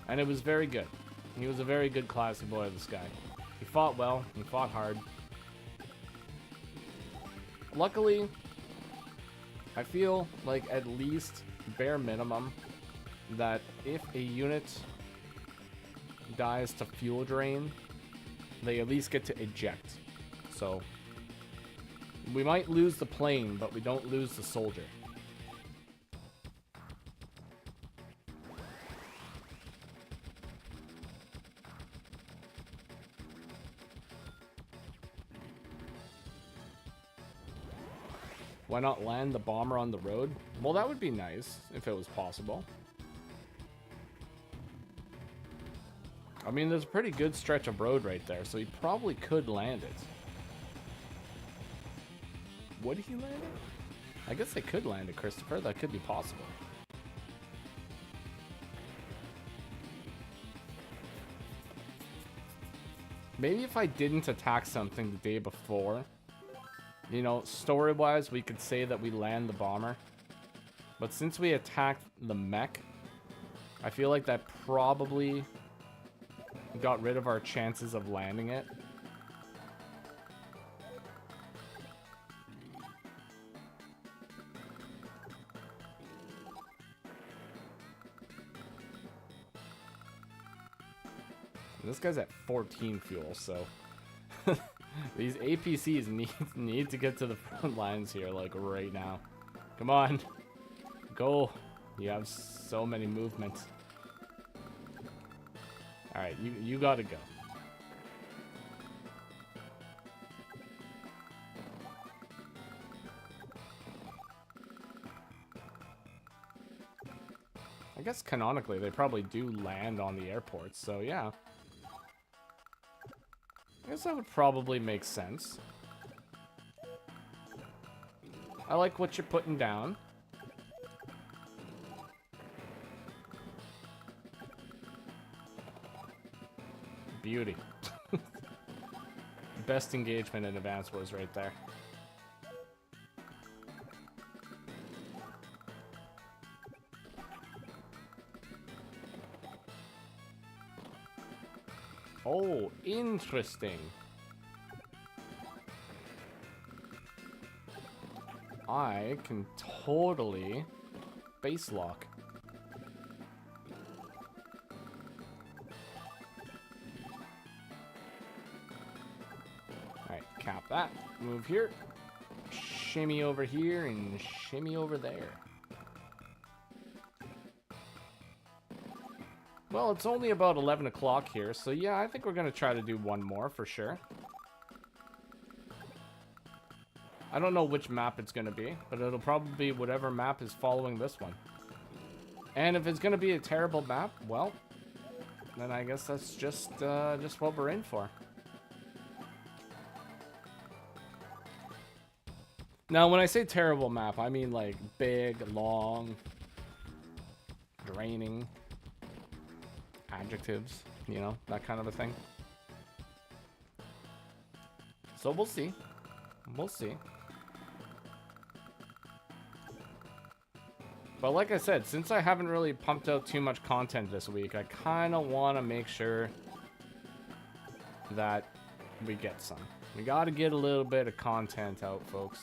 And it was very good. He was a very good classy boy of the sky. He fought well. He fought hard. Luckily, I feel like at least bare minimum that if a unit dies to fuel drain, they at least get to eject. So we might lose the plane, but we don't lose the soldier. Why not land the bomber on the road? Well, that would be nice if it was possible. I mean, there's a pretty good stretch of road right there, so he probably could land it. Would he land it? I guess they could land it, Christopher. That could be possible. Maybe if I didn't attack something the day before, you know, story-wise, we could say that we land the bomber. But since we attacked the mech, I feel like that probably got rid of our chances of landing it. This guy's at 14 fuel, so these APCs need to get to the front lines here, like right now. Come on, go! You have so many movements. All right, you gotta go. I guess canonically they probably do land on the airport, so yeah. I guess that would probably make sense. I like what you're putting down. Beauty. Best engagement in Advance Wars right there. Oh, interesting. I can totally base lock. Alright, cap that. Move here. Shimmy over here and shimmy over there. Well, it's only about 11 o'clock here, so yeah, I think we're going to try to do one more for sure. I don't know which map it's going to be, but it'll probably be whatever map is following this one. And if it's going to be a terrible map, well, then I guess that's just what we're in for. Now, when I say terrible map, I mean like big, long, draining, adjectives, you know, that kind of a thing. So we'll see. We'll see. But like I said, since I haven't really pumped out too much content this week, I kind of want to make sure that we get some. We got to get a little bit of content out, folks.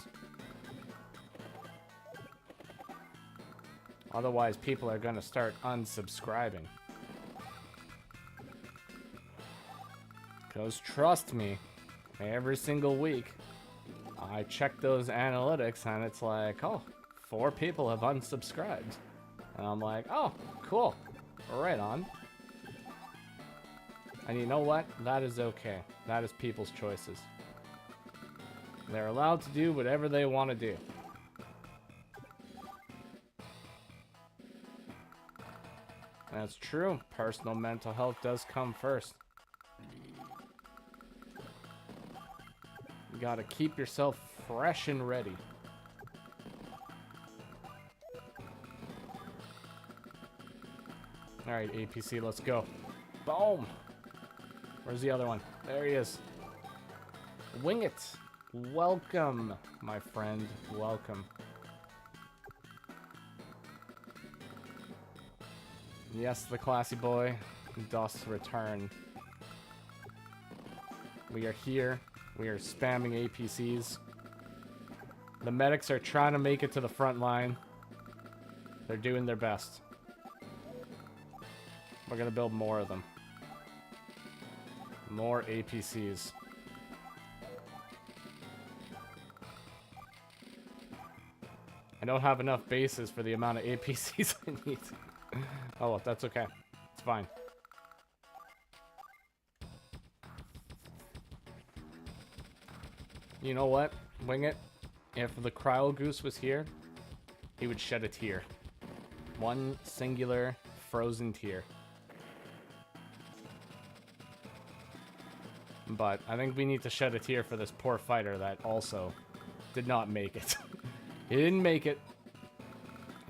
Otherwise, people are going to start unsubscribing. Because trust me, every single week, I check those analytics and it's like, oh, 4 people have unsubscribed. And I'm like, oh, cool. Right on. And you know what? That is okay. That is people's choices. They're allowed to do whatever they want to do. That's true. Personal mental health does come first. You gotta keep yourself fresh and ready. Alright, APC, let's go. Boom! Where's the other one? There he is. Wing it! Welcome, my friend. Welcome. Yes, the classy boy does return. We are here. We are spamming APCs. The medics are trying to make it to the front line. They're doing their best. We're gonna build more of them. More APCs. I don't have enough bases for the amount of APCs I need. Oh, well, that's okay. It's fine. You know what? Wing it. If the Cryo Goose was here, he would shed a tear. One singular frozen tear. But I think we need to shed a tear for this poor fighter that also did not make it. He didn't make it.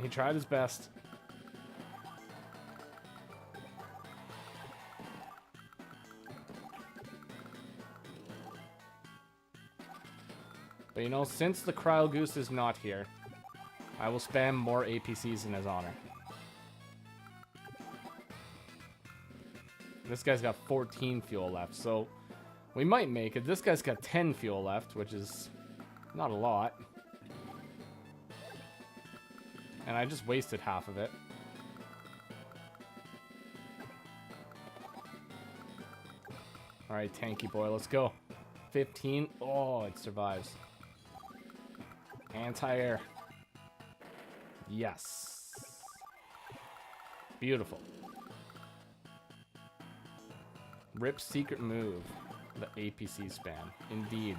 He tried his best. But you know, since the Cryo Goose is not here, I will spam more APCs in his honor. This guy's got 14 fuel left, so we might make it. This guy's got 10 fuel left, which is not a lot. And I just wasted half of it. Alright, tanky boy, let's go. 15. Oh, it survives. Anti-air. Yes. Beautiful. Rip's secret move. The APC spam. Indeed.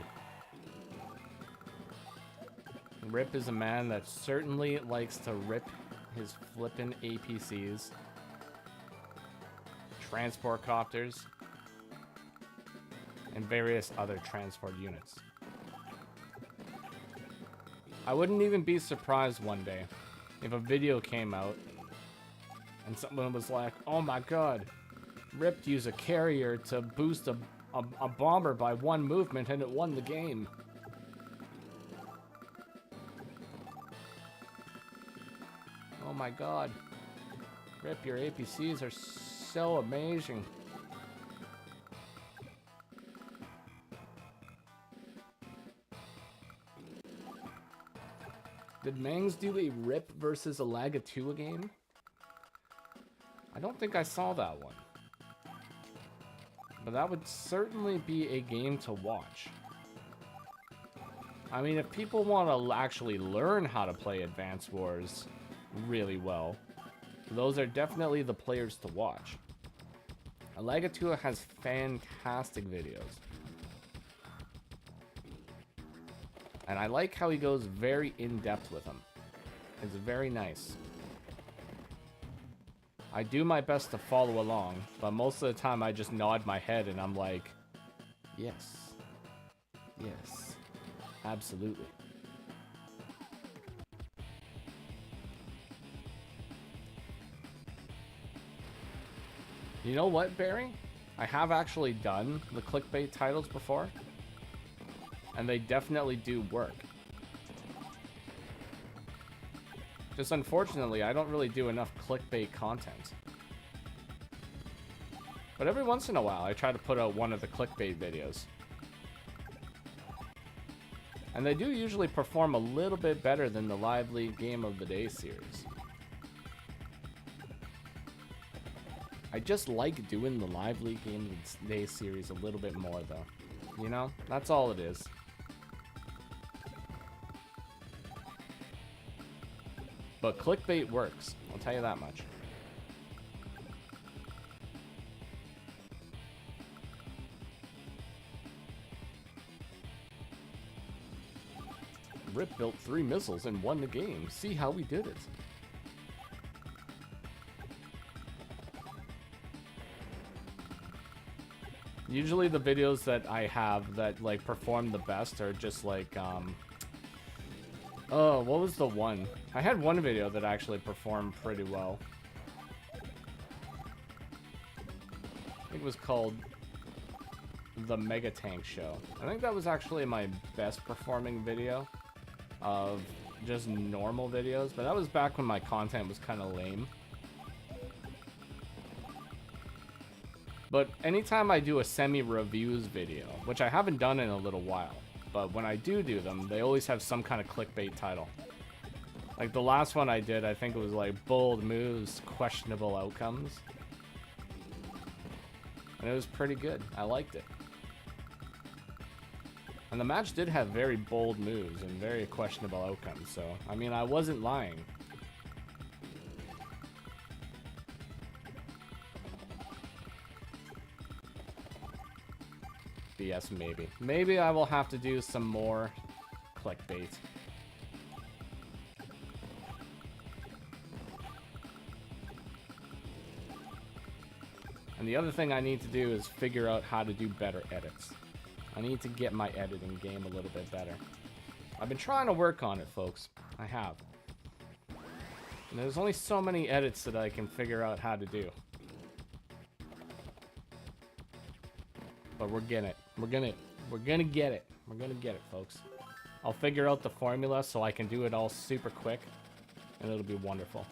Rip is a man that certainly likes to rip his flippin' APCs. Transport copters. And various other transport units. I wouldn't even be surprised one day if a video came out and someone was like, oh my god, Rip used a carrier to boost a bomber by one movement and it won the game. Oh my god. Rip, your APCs are so amazing. Did Mangs do a Rip versus a Lagattua game? I don't think I saw that one. But that would certainly be a game to watch. I mean, if people want to actually learn how to play Advance Wars really well, those are definitely the players to watch. Lagattua has fantastic videos. And I like how he goes very in-depth with them. It's very nice. I do my best to follow along, but most of the time I just nod my head and I'm like, yes. Yes. Absolutely. You know what, Barry? I have actually done the clickbait titles before. And they definitely do work. Just unfortunately, I don't really do enough clickbait content. But every once in a while, I try to put out one of the clickbait videos. And they do usually perform a little bit better than the Lively Game of the Day series. I just like doing the Lively Game of the Day series a little bit more, though. You know? That's all it is. But clickbait works, I'll tell you that much. Rip built 3 missiles and won the game. See how we did it. Usually the videos that I have that like perform the best are just like oh, what was the one? I had one video that actually performed pretty well. I think it was called The Mega Tank Show. I think that was actually my best performing video of just normal videos, but that was back when my content was kind of lame. But anytime I do a semi-reviews video, which I haven't done in a little while, but when I do them, they always have some kind of clickbait title. Like the last one I did, I think it was like bold moves, questionable outcomes. And it was pretty good. I liked it. And the match did have very bold moves and very questionable outcomes, so, I mean, I wasn't lying. BS, maybe. Maybe I will have to do some more clickbait. And the other thing I need to do is figure out how to do better edits. I need to get my editing game a little bit better. I've been trying to work on it, folks. I have. And there's only so many edits that I can figure out how to do. But we're getting it. We're gonna get it. We're gonna get it, folks. I'll figure out the formula so I can do it all super quick, and it'll be wonderful.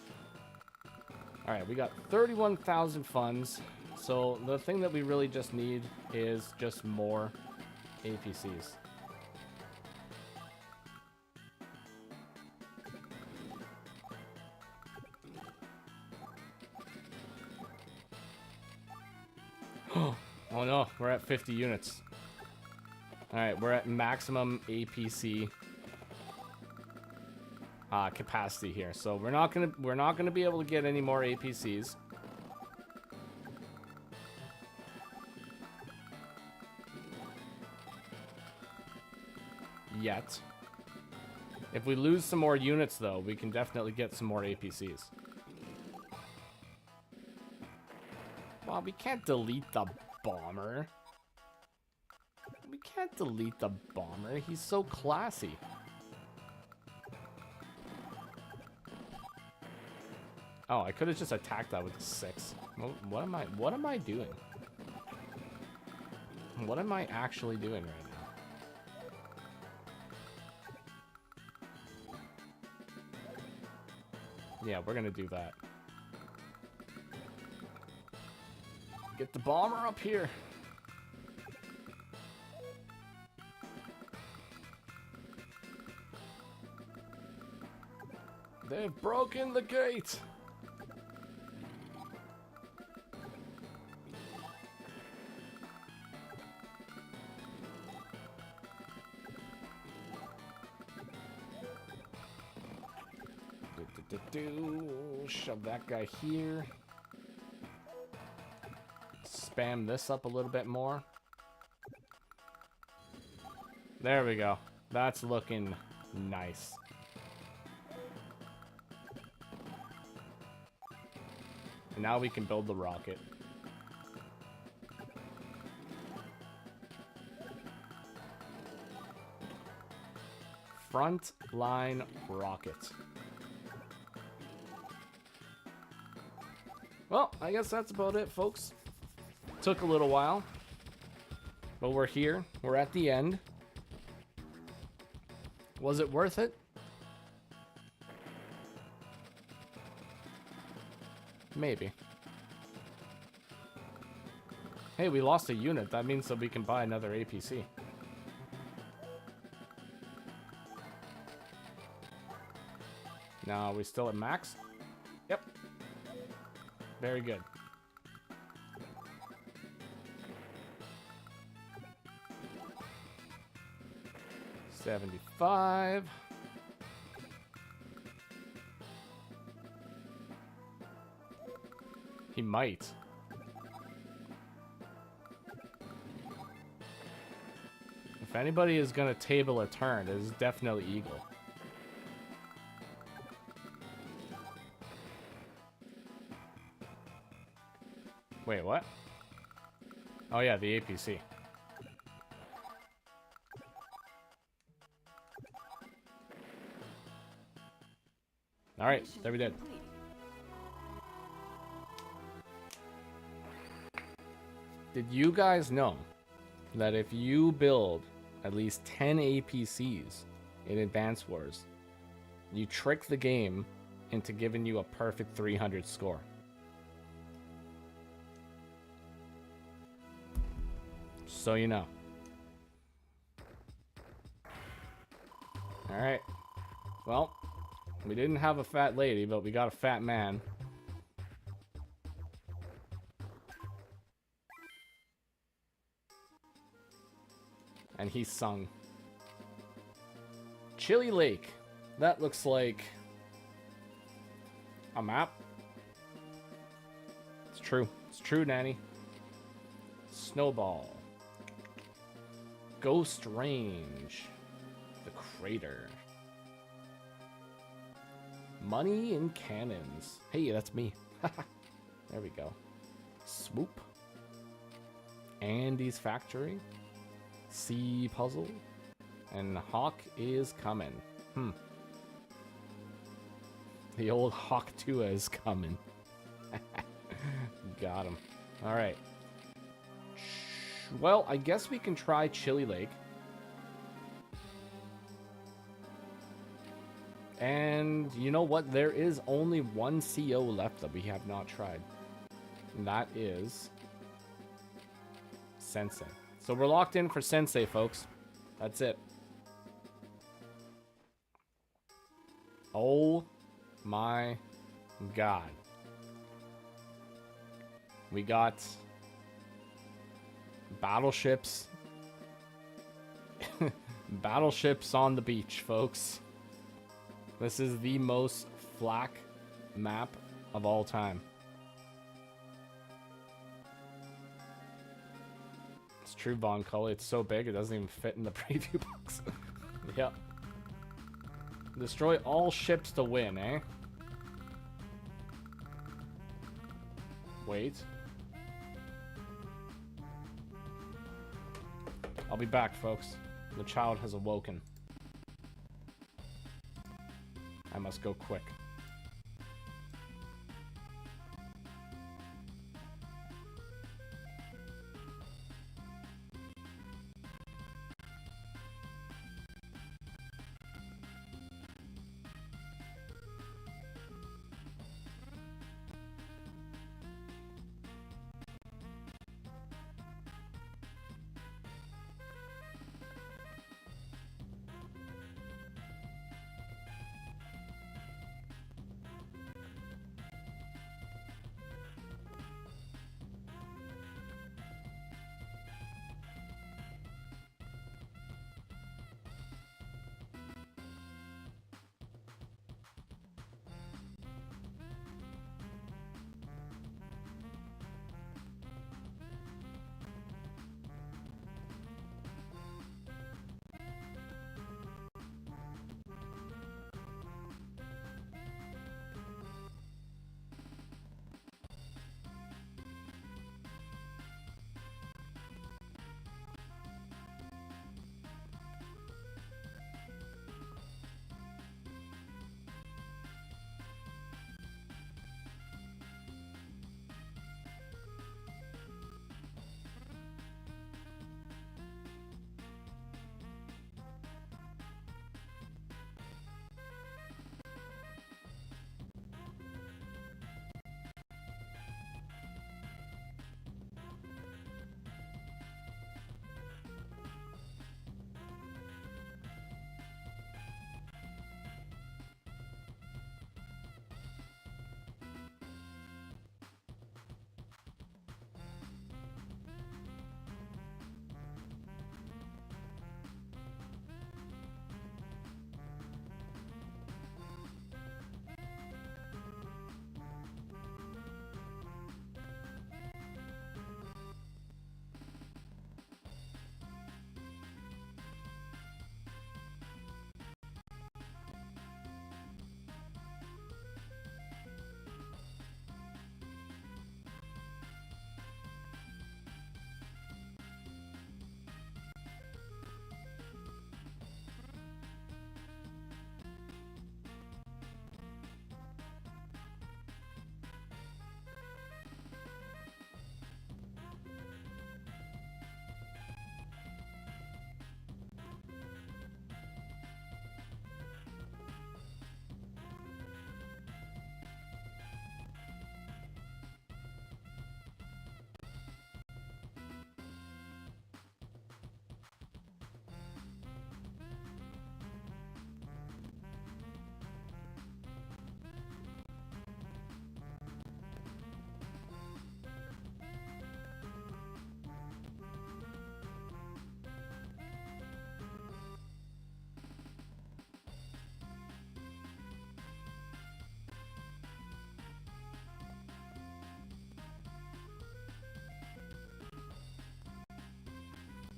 All right, we got 31,000 funds. So the thing that we really just need is just more APCs. Oh no, we're at 50 units. Alright, we're at maximum APC capacity here. So we're not gonna be able to get any more APCs. Yet. If we lose some more units though, we can definitely get some more APCs. Well, we can't delete the bomber. We can't delete the bomber. He's so classy. Oh, I could have just attacked that with a 6. What am I doing? What am I actually doing right now? Yeah, we're gonna do that. Get the bomber up here. They've broken the gate. Shove that guy here. Spam this up a little bit more. There we go. That's looking nice. And now we can build the rocket. Front line rocket. Well, I guess that's about it, folks. Took a little while, but we're here. We're at the end. Was it worth it? Maybe. Hey, we lost a unit. That means that we can buy another APC. Now, are we still at max? Yep. Very good. $75. He might. If anybody is gonna table a turn, it is definitely Eagle. Wait, what? Oh yeah, the APC. Alright, there we did. Did you guys know that if you build at least 10 APCs in Advance Wars, you trick the game into giving you a perfect 300 score? So you know. Alright. Well, we didn't have a fat lady, but we got a fat man. And he sung. Chili Lake. That looks like a map. It's true. It's true, Nanny. Snowball. Ghost Range. The Crater. Money in Cannons. Hey, that's me. There we go. Swoop. Andy's Factory. Sea Puzzle. And Hawk is coming. The old Hawk Tua is coming. Got him. Alright. Well, I guess we can try Chili Lake. And you know what? There is only one CO left that we have not tried. And that is Sensei. So we're locked in for Sensei, folks. That's it. Oh my god. We got battleships. Battleships on the beach, folks. This is the most flack map of all time. It's true, Von Cully. It's so big it doesn't even fit in the preview box. Yep. Destroy all ships to win, eh? Wait. I'll be back, folks. The child has awoken. I must go quick.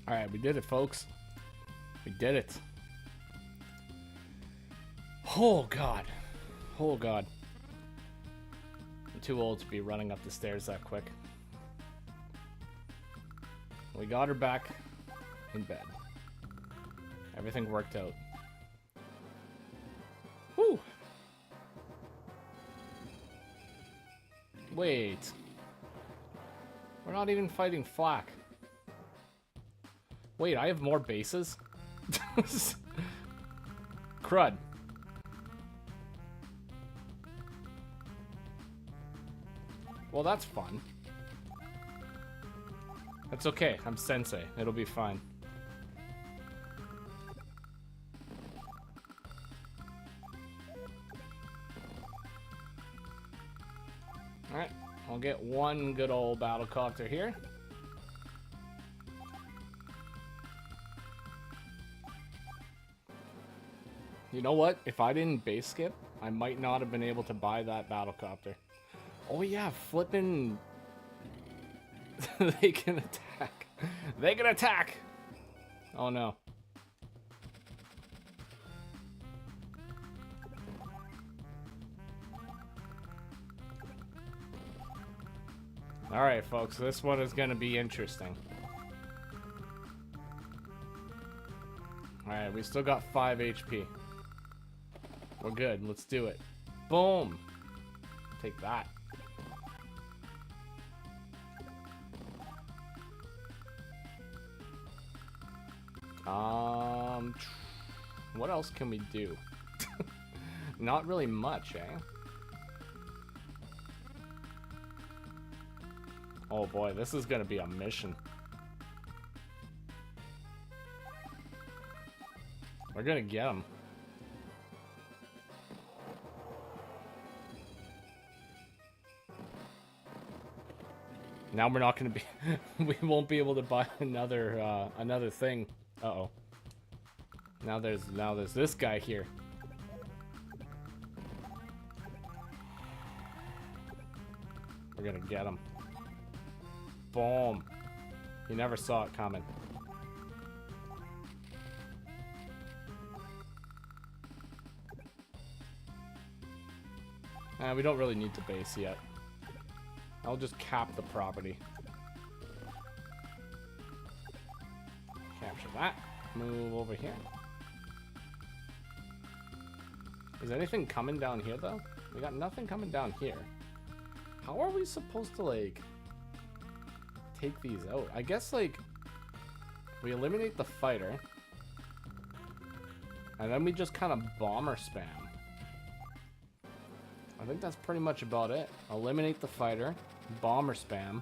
Alright, we did it, folks. We did it. Oh, God. Oh, God. I'm too old to be running up the stairs that quick. We got her back in bed. Everything worked out. Whew. Wait. We're not even fighting flak. Wait, I have more bases? Crud. Well, that's fun. That's okay. I'm Sensei. It'll be fine. Alright. I'll get one good old battlecopter here. You know what? If I didn't base skip, I might not have been able to buy that battlecopter. Oh yeah, flippin'... They can attack. They can attack! Oh no. Alright, folks, this one is gonna be interesting. Alright, we still got 5 HP. We're good, let's do it. Boom! Take that. What else can we do? Not really much, eh? Oh boy, this is gonna be a mission. We're gonna get him. Now we're not gonna be we won't be able to buy another another thing. Uh-oh. Now there's this guy here. We're gonna get him. Boom. You never saw it coming. We don't really need to base yet. I'll just cap the property. Capture that. Move over here. Is anything coming down here, though? We got nothing coming down here. How are we supposed to, like, take these out? I guess, like, we eliminate the fighter. And then we just kind of bomber spam. I think that's pretty much about it. Eliminate the fighter. Bomber spam.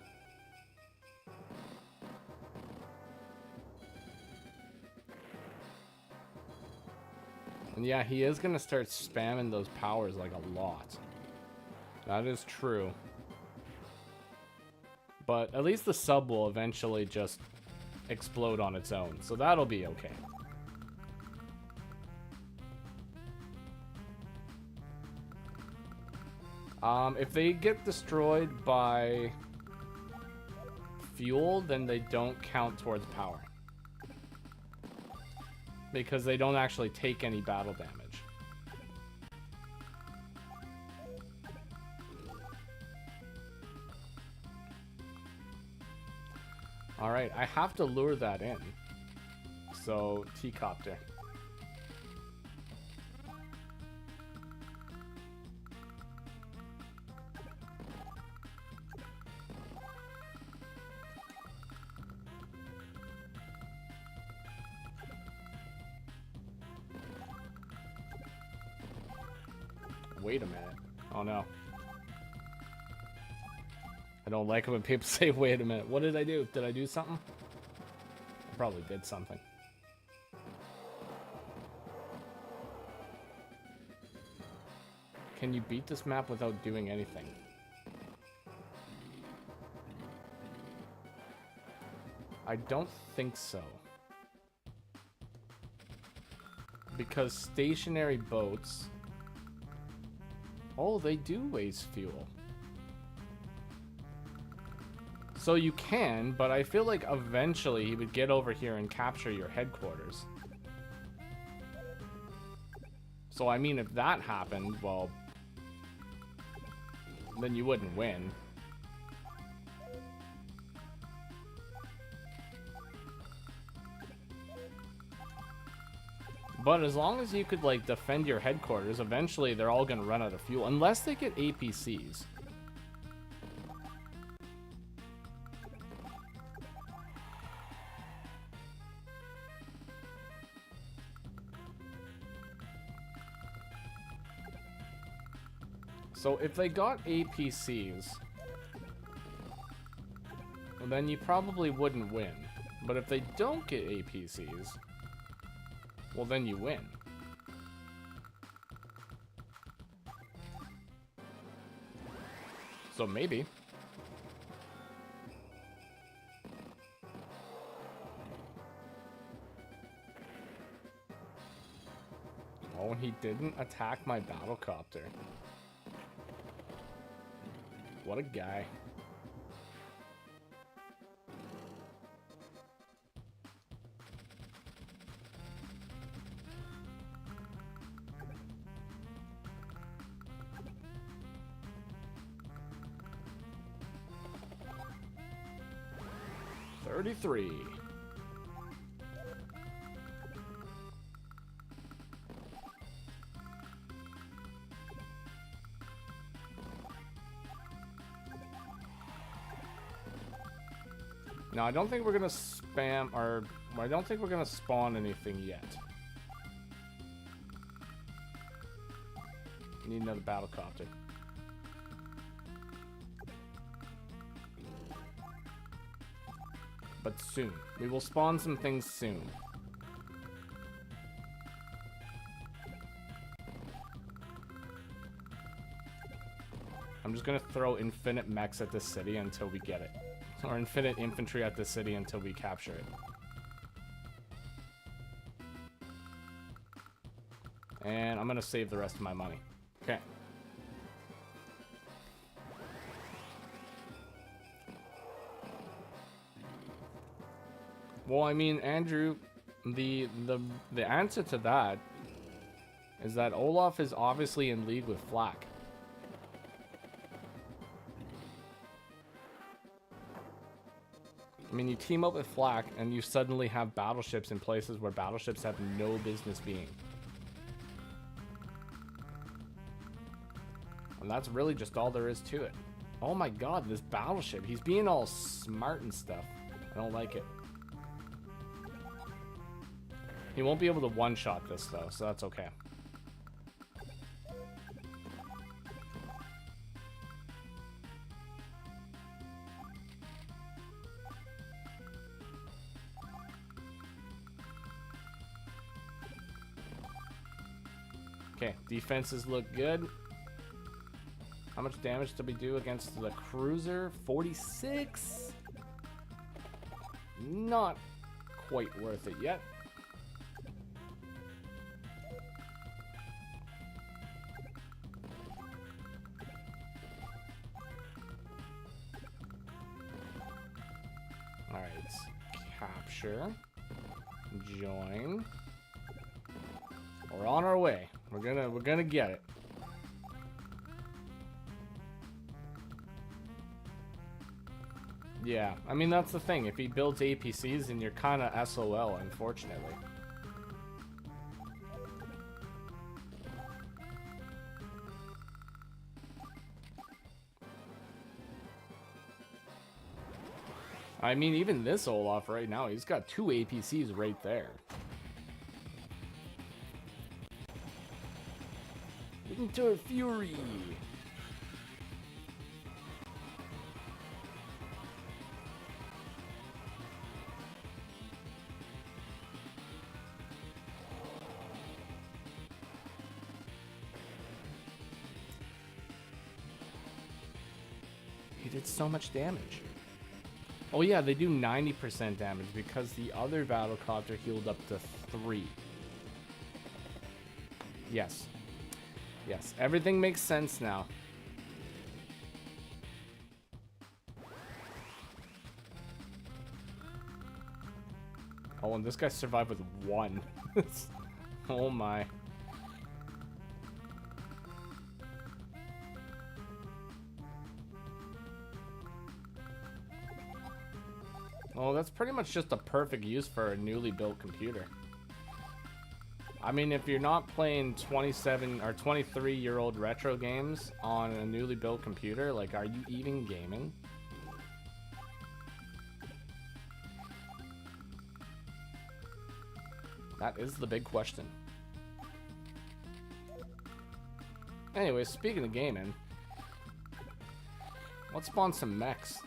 And yeah, he is gonna start spamming those powers like a lot. That is true. But at least the sub will eventually just explode on its own. So that'll be okay. If they get destroyed by fuel, then they don't count towards power. Because they don't actually take any battle damage. Alright, I have to lure that in. So, T-Copter. Wait a minute. Oh no. I don't like it when people say, wait a minute. What did I do? Did I do something? I probably did something. Can you beat this map without doing anything? I don't think so. Because stationary boats... Oh, they do waste fuel. So you can, but I feel like eventually he would get over here and capture your headquarters. So I mean, if that happened, well, then you wouldn't win. But as long as you could, like, defend your headquarters, eventually they're all gonna run out of fuel. Unless they get APCs. So if they got APCs... then you probably wouldn't win. But if they don't get APCs, well, then you win. So maybe. Oh, and he didn't attack my battlecopter. What a guy. $33. No, I don't think we're gonna spam, or I don't think we're gonna spawn anything yet. We need another battlecopter. But soon. We will spawn some things soon. I'm just gonna throw infinite mechs at this city until we get it. Or infinite infantry at the city until we capture it. And I'm gonna save the rest of my money. Okay. Well, I mean, Andrew, the answer to that is that Olaf is obviously in league with Flak. I mean, you team up with Flak, and you suddenly have battleships in places where battleships have no business being. And that's really just all there is to it. Oh my god, this battleship. He's being all smart and stuff. I don't like it. He won't be able to one-shot this, though, so that's okay. Okay, defenses look good. How much damage did we do against the cruiser? 46? Not quite worth it yet. Alright, capture. Join. We're on our way. We're gonna get it. Yeah, I mean that's the thing. If he builds APCs, then you're kind of SOL, unfortunately. I mean, even this Olaf right now, he's got 2 APCs right there. Into a fury. He did so much damage. Oh yeah, they do 90% damage because the other battlecopter healed up to 3. Yes. Yes, everything makes sense now. Oh, and this guy survived with 1. Oh my. Oh, that's pretty much just a perfect use for a newly built computer. I mean, if you're not playing 27 or 23-year-old retro games on a newly built computer, like, are you even gaming? That is the big question. Anyway, speaking of gaming, let's spawn some mechs.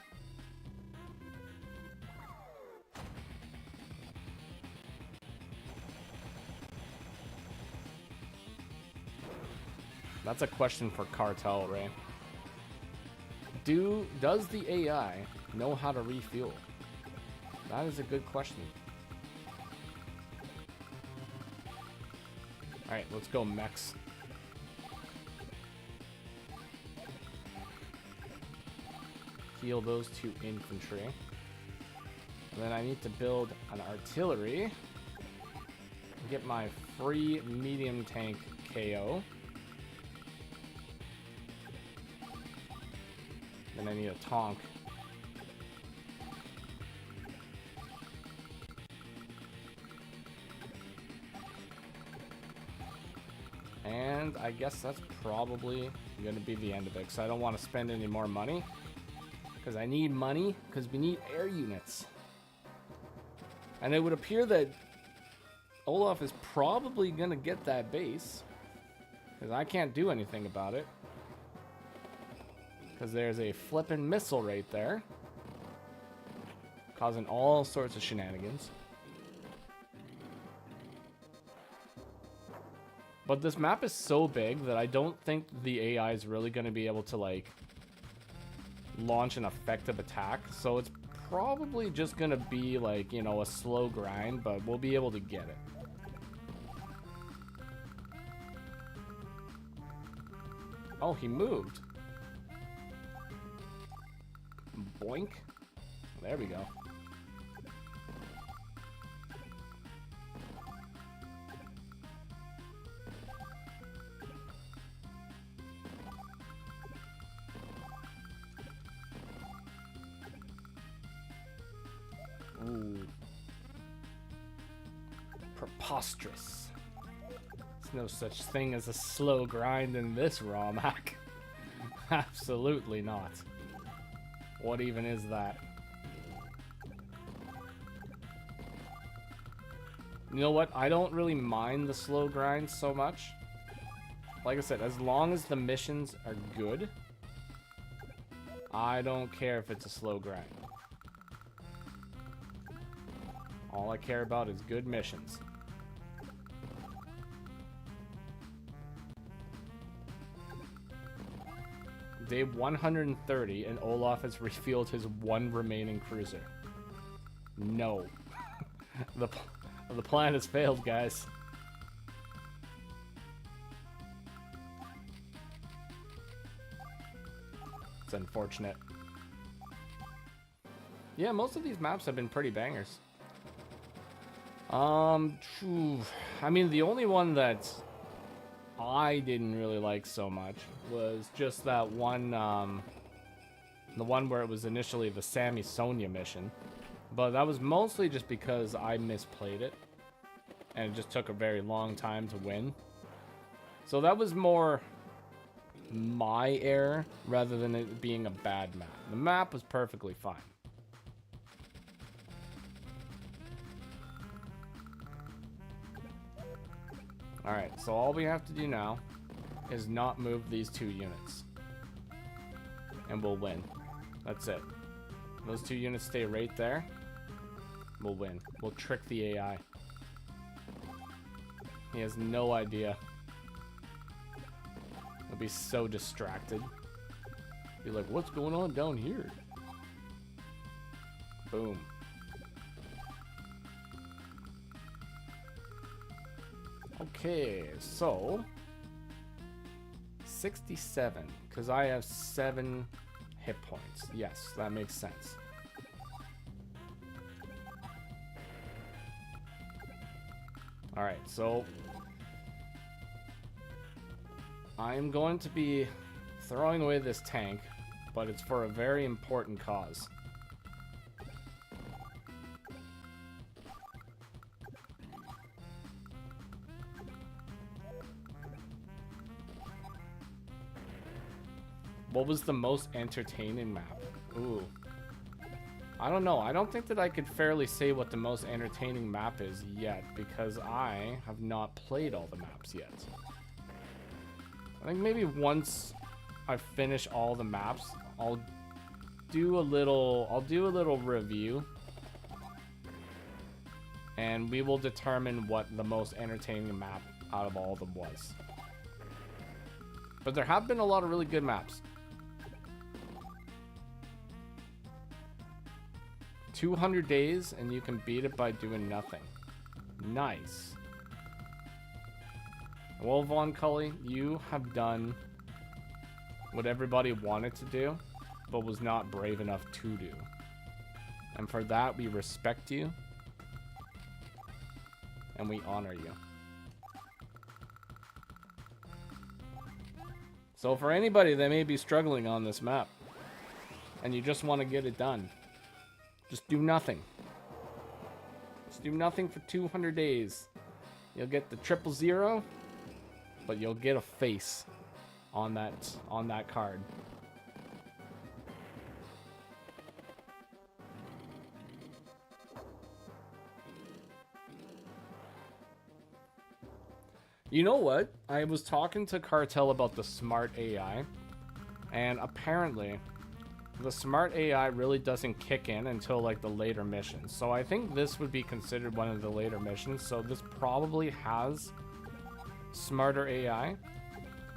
That's a question for Cartel, Ray. Does the AI know how to refuel? That is a good question. Alright, let's go mechs. Heal those 2 infantry. And then I need to build an artillery. Get my free medium tank KO. Then I need a tonk. And I guess that's probably going to be the end of it, because I don't want to spend any more money. Because I need money, because we need air units. And it would appear that Olaf is probably going to get that base, because I can't do anything about it. Because there's a flippin' missile right there, causing all sorts of shenanigans. But this map is so big that I don't think the AI is really going to be able to, like, launch an effective attack. So it's probably just going to be, like, you know, a slow grind, but we'll be able to get it. Oh, he moved. Boink. There we go. Ooh. Preposterous. There's no such thing as a slow grind in this ROM hack. Absolutely not. What even is that? You know what? I don't really mind the slow grind so much. Like I said, as long as the missions are good, I don't care if it's a slow grind. All I care about is good missions. Day 130 and Olaf has refueled his 1 remaining cruiser. No. The plan has failed, guys. It's unfortunate. Yeah, most of these maps have been pretty bangers. I mean, the only one that I didn't really like so much was just that one, the one where it was initially the Sammy Sonia mission. But that was mostly just because I misplayed it, and it just took a very long time to win. So that was more my error rather than it being a bad map. The map was perfectly fine. Alright, so all we have to do now is not move these 2 units. And we'll win. That's it. Those 2 units stay right there. We'll win. We'll trick the AI. He has no idea. He'll be so distracted. Be like, what's going on down here? Boom. Okay, so 67, because I have 7 hit points. Yes, that makes sense. Alright, so I'm going to be throwing away this tank, but it's for a very important cause. What was the most entertaining map? Ooh. I don't know. I don't think that I could fairly say what the most entertaining map is yet, because I have not played all the maps yet. I think maybe once I finish all the maps, I'll do a little review, and we will determine what the most entertaining map out of all of them was. But there have been a lot of really good maps. 200 days and you can beat it by doing nothing. Nice. Well, Vaughn Cully, you have done what everybody wanted to do, but was not brave enough to do. And for that, we respect you. And we honor you. So for anybody that may be struggling on this map, and you just want to get it done, just do nothing. Just do nothing for 200 days. You'll get the 000, but you'll get a face on that card. You know what? I was talking to Cartel about the smart AI, and apparently the smart AI really doesn't kick in until like the later missions. So I think this would be considered one of the later missions. So this probably has smarter AI,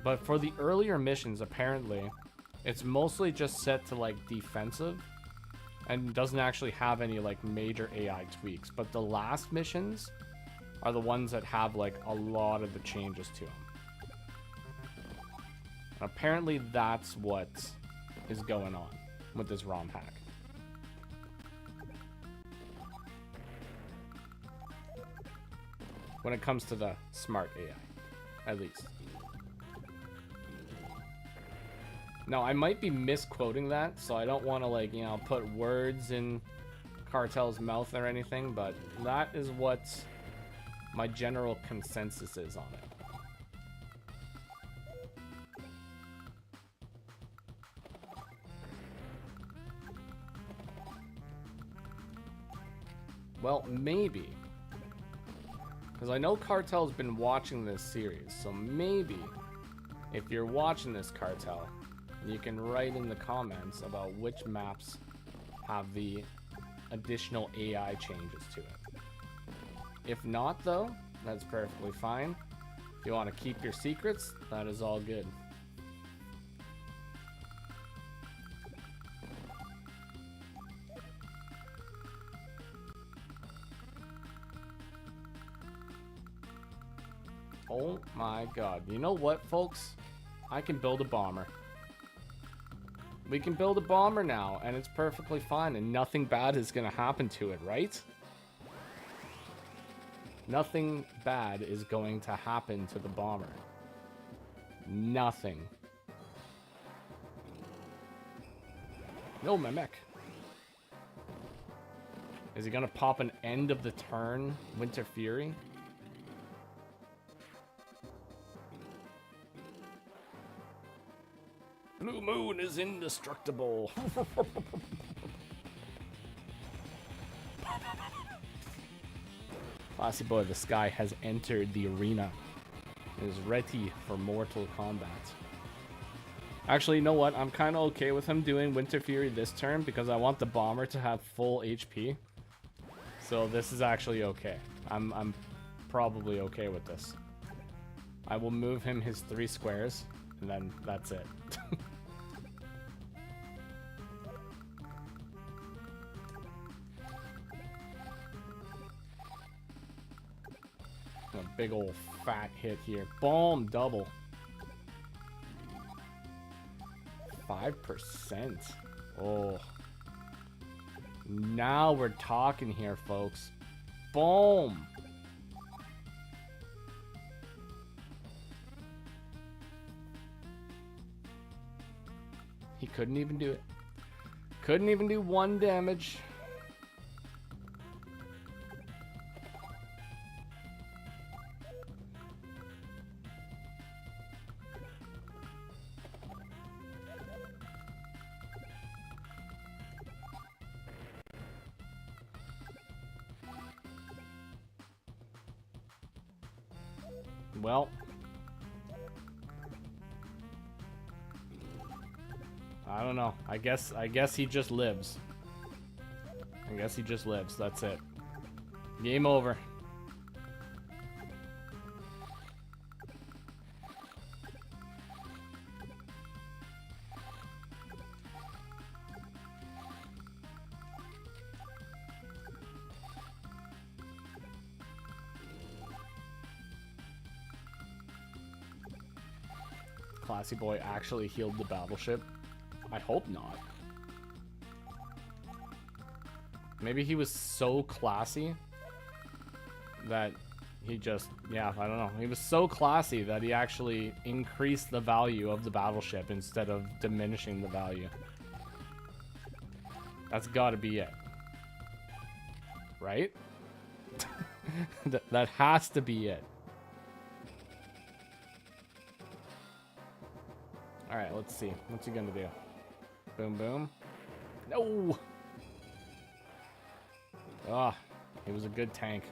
but for the earlier missions, apparently it's mostly just set to like defensive and doesn't actually have any like major AI tweaks. But the last missions are the ones that have like a lot of the changes to them. Apparently that's what is going on with this ROM hack. When it comes to the smart AI, at least. Now, I might be misquoting that, so I don't want to like, you know, put words in Cartel's mouth or anything, but that is what my general consensus is on it. Well, maybe. Because I know Cartel's been watching this series, so maybe if you're watching this, Cartel, you can write in the comments about which maps have the additional AI changes to it. If not, though, that's perfectly fine. If you want to keep your secrets, that is all good. Oh my god. You know what, folks? I can build a bomber. We can build a bomber now, and it's perfectly fine, and nothing bad is going to happen to it, right? Nothing bad is going to happen to the bomber. Nothing. No, my mech. Is he gonna pop an end of the turn Winter Fury? Blue Moon is indestructible. Classy boy, the sky has entered the arena and is ready for Mortal Kombat. Actually, you know what? I'm kind of okay with him doing Winter Fury this turn because I want the bomber to have full HP. So this is actually okay. I'm probably okay with this. I will move him his 3 squares, and then that's it. A big old fat hit here. Boom, double. 5%. Oh. Now we're talking here, folks. Boom. He couldn't even do it. Couldn't even do 1 damage. Well, I don't know. I guess he just lives. I guess he just lives. That's it. Game over. Classy Boy actually healed the battleship? I hope not. Maybe he was so classy that he just, yeah, I don't know. He was so classy that he actually increased the value of the battleship instead of diminishing the value. That's gotta be it. Right? That has to be it. Alright, let's see. What's he gonna do? Boom, boom. No! Ah, he was a good tank.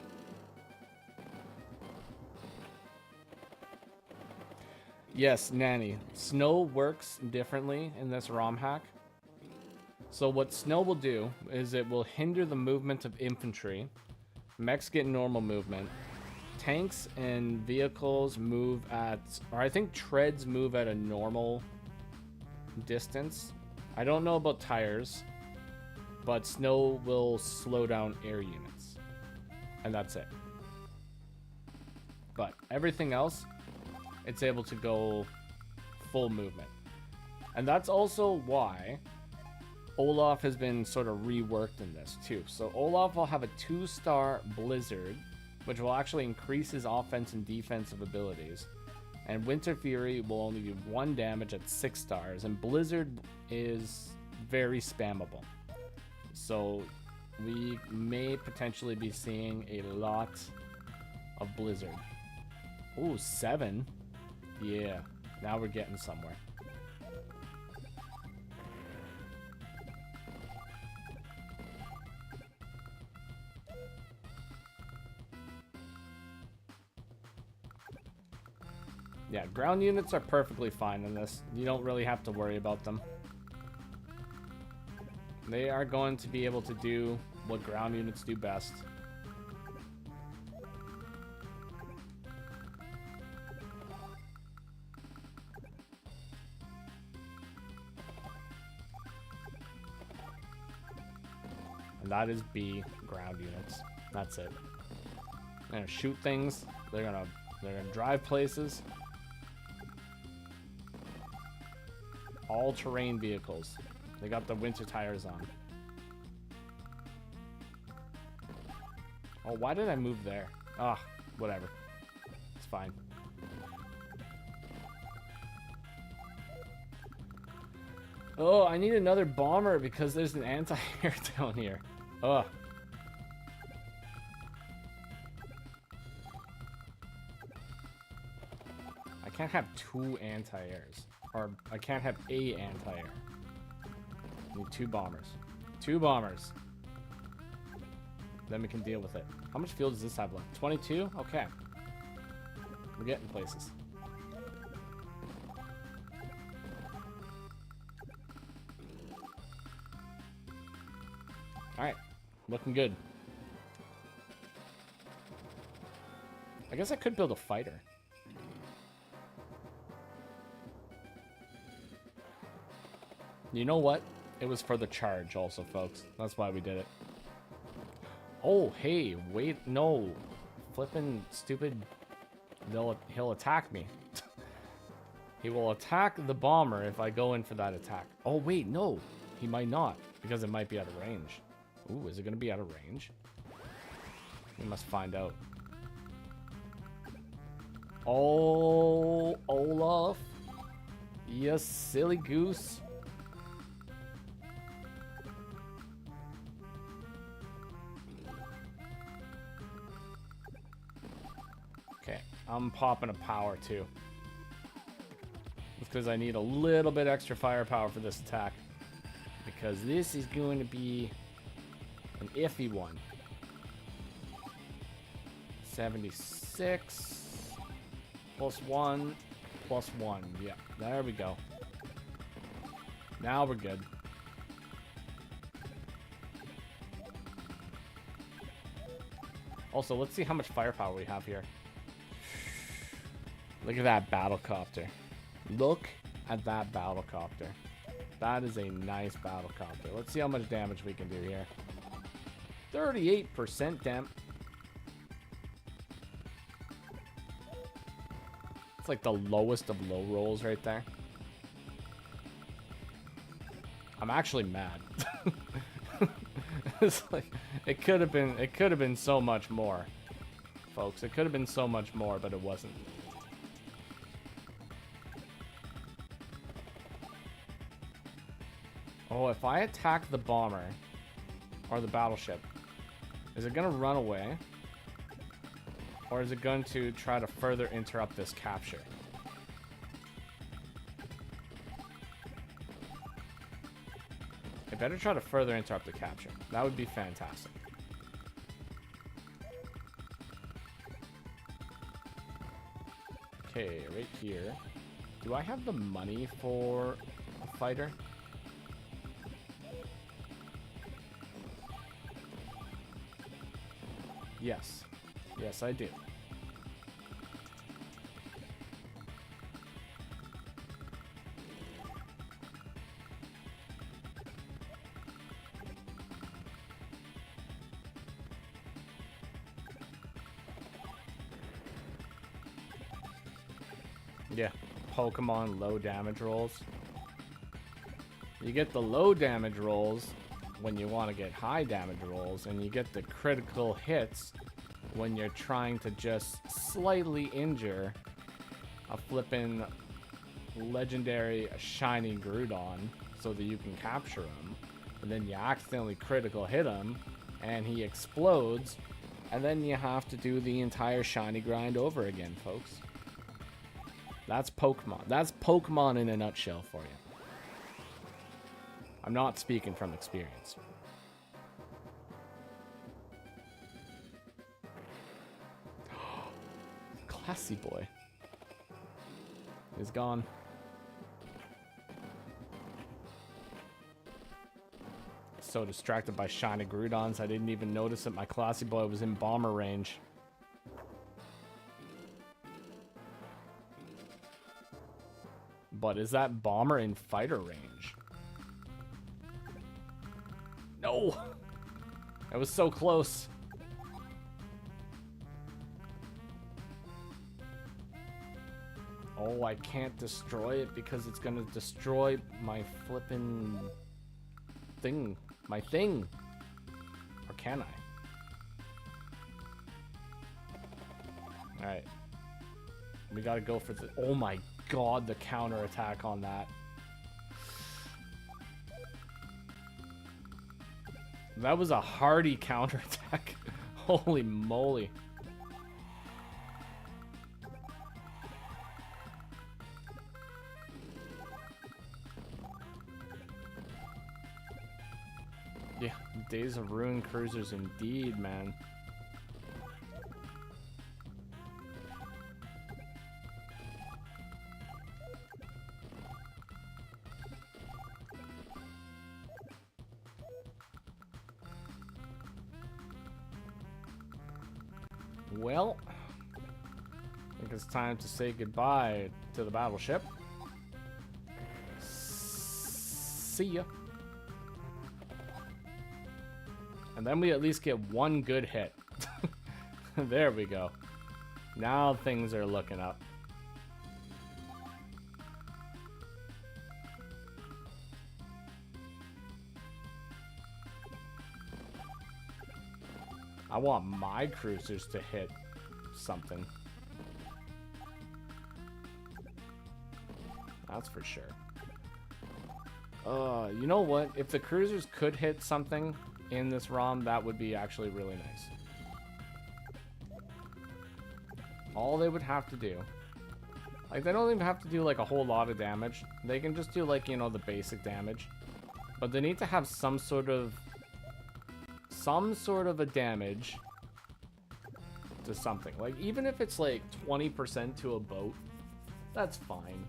Yes, Nanny. Snow works differently in this ROM hack. So what snow will do is it will hinder the movement of infantry. Mechs get normal movement. Tanks and vehicles move at, or I think treads move at a normal distance. I don't know about tires, but snow will slow down air units. And that's it. But everything else, it's able to go full movement. And that's also why Olaf has been sort of reworked in this too. So Olaf will have a 2-star Blizzard, which will actually increase his offense and defensive abilities. And Winter Fury will only do 1 damage at 6 stars. And Blizzard is very spammable. So we may potentially be seeing a lot of Blizzard. Ooh, 7. Yeah, now we're getting somewhere. Yeah, ground units are perfectly fine in this. You don't really have to worry about them. They are going to be able to do what ground units do best. And that is B, ground units. That's it. They're gonna shoot things. They're gonna drive places. All-terrain vehicles. They got the winter tires on. Oh, why did I move there? Ah, whatever. It's fine. Oh, I need another bomber because there's an anti-air down here. Ugh. I can't have 2 anti-airs. Or I can't have a anti-air. I need 2 bombers. 2 bombers. Then we can deal with it. How much fuel does this have left? 22? Okay. We're getting places. Alright. Looking good. I guess I could build a fighter. You know what? It was for the charge also, folks. That's why we did it. Oh, hey, wait, no. Flippin' stupid. He'll attack me. He will attack the bomber if I go in for that attack. Oh, wait, no. He might not, because it might be out of range. Ooh, is it going to be out of range? We must find out. Oh, Olaf. You silly goose. Okay, I'm popping a power too. It's because I need a little bit extra firepower for this attack. Because this is going to be an iffy one. 76 +1 +1. Yeah, there we go. Now we're good. Also, let's see how much firepower we have here. Look at that battlecopter. Look at that battlecopter. That is a nice battlecopter. Let's see how much damage we can do here. 38% damage. It's like the lowest of low rolls right there. I'm actually mad. It's like it could have been so much more, folks. It could have been so much more, but it wasn't. Oh, if I attack the bomber or the battleship, is it gonna run away? Or is it going to try to further interrupt this capture? It better try to further interrupt the capture. That would be fantastic. Okay, right here. Do I have the money for a fighter? Yes. Yes, I do. Yeah, Pokemon low damage rolls. You get the low damage rolls when you want to get high damage rolls, and you get the critical hits when you're trying to just slightly injure a flippin' legendary shiny Groudon so that you can capture him, and then you accidentally critical hit him and he explodes, and then you have to do the entire shiny grind over again, folks. That's Pokemon. That's Pokemon in a nutshell for you. I'm not speaking from experience. Classy boy is gone. So distracted by shiny Groudons, I didn't even notice that my classy boy was in bomber range. But is that bomber in fighter range? No! That was so close. Oh, I can't destroy it because it's gonna destroy my flippin' thing. My thing. Or can I? Alright. We gotta go for the... Oh my god, the counterattack on that. That was a hardy counterattack. Holy moly. Yeah, Days of Ruin cruisers indeed, man. Well, I think it's time to say goodbye to the battleship. See ya. And then we at least get one good hit. There we go. Now things are looking up. I want my cruisers to hit something. That's for sure. You know what? If the cruisers could hit something in this ROM, that would be actually really nice. All they would have to do, like, they don't even have to do like a whole lot of damage. They can just do like, you know, the basic damage. But they need to have some sort of a damage to something. Like, even if it's like 20% to a boat, that's fine.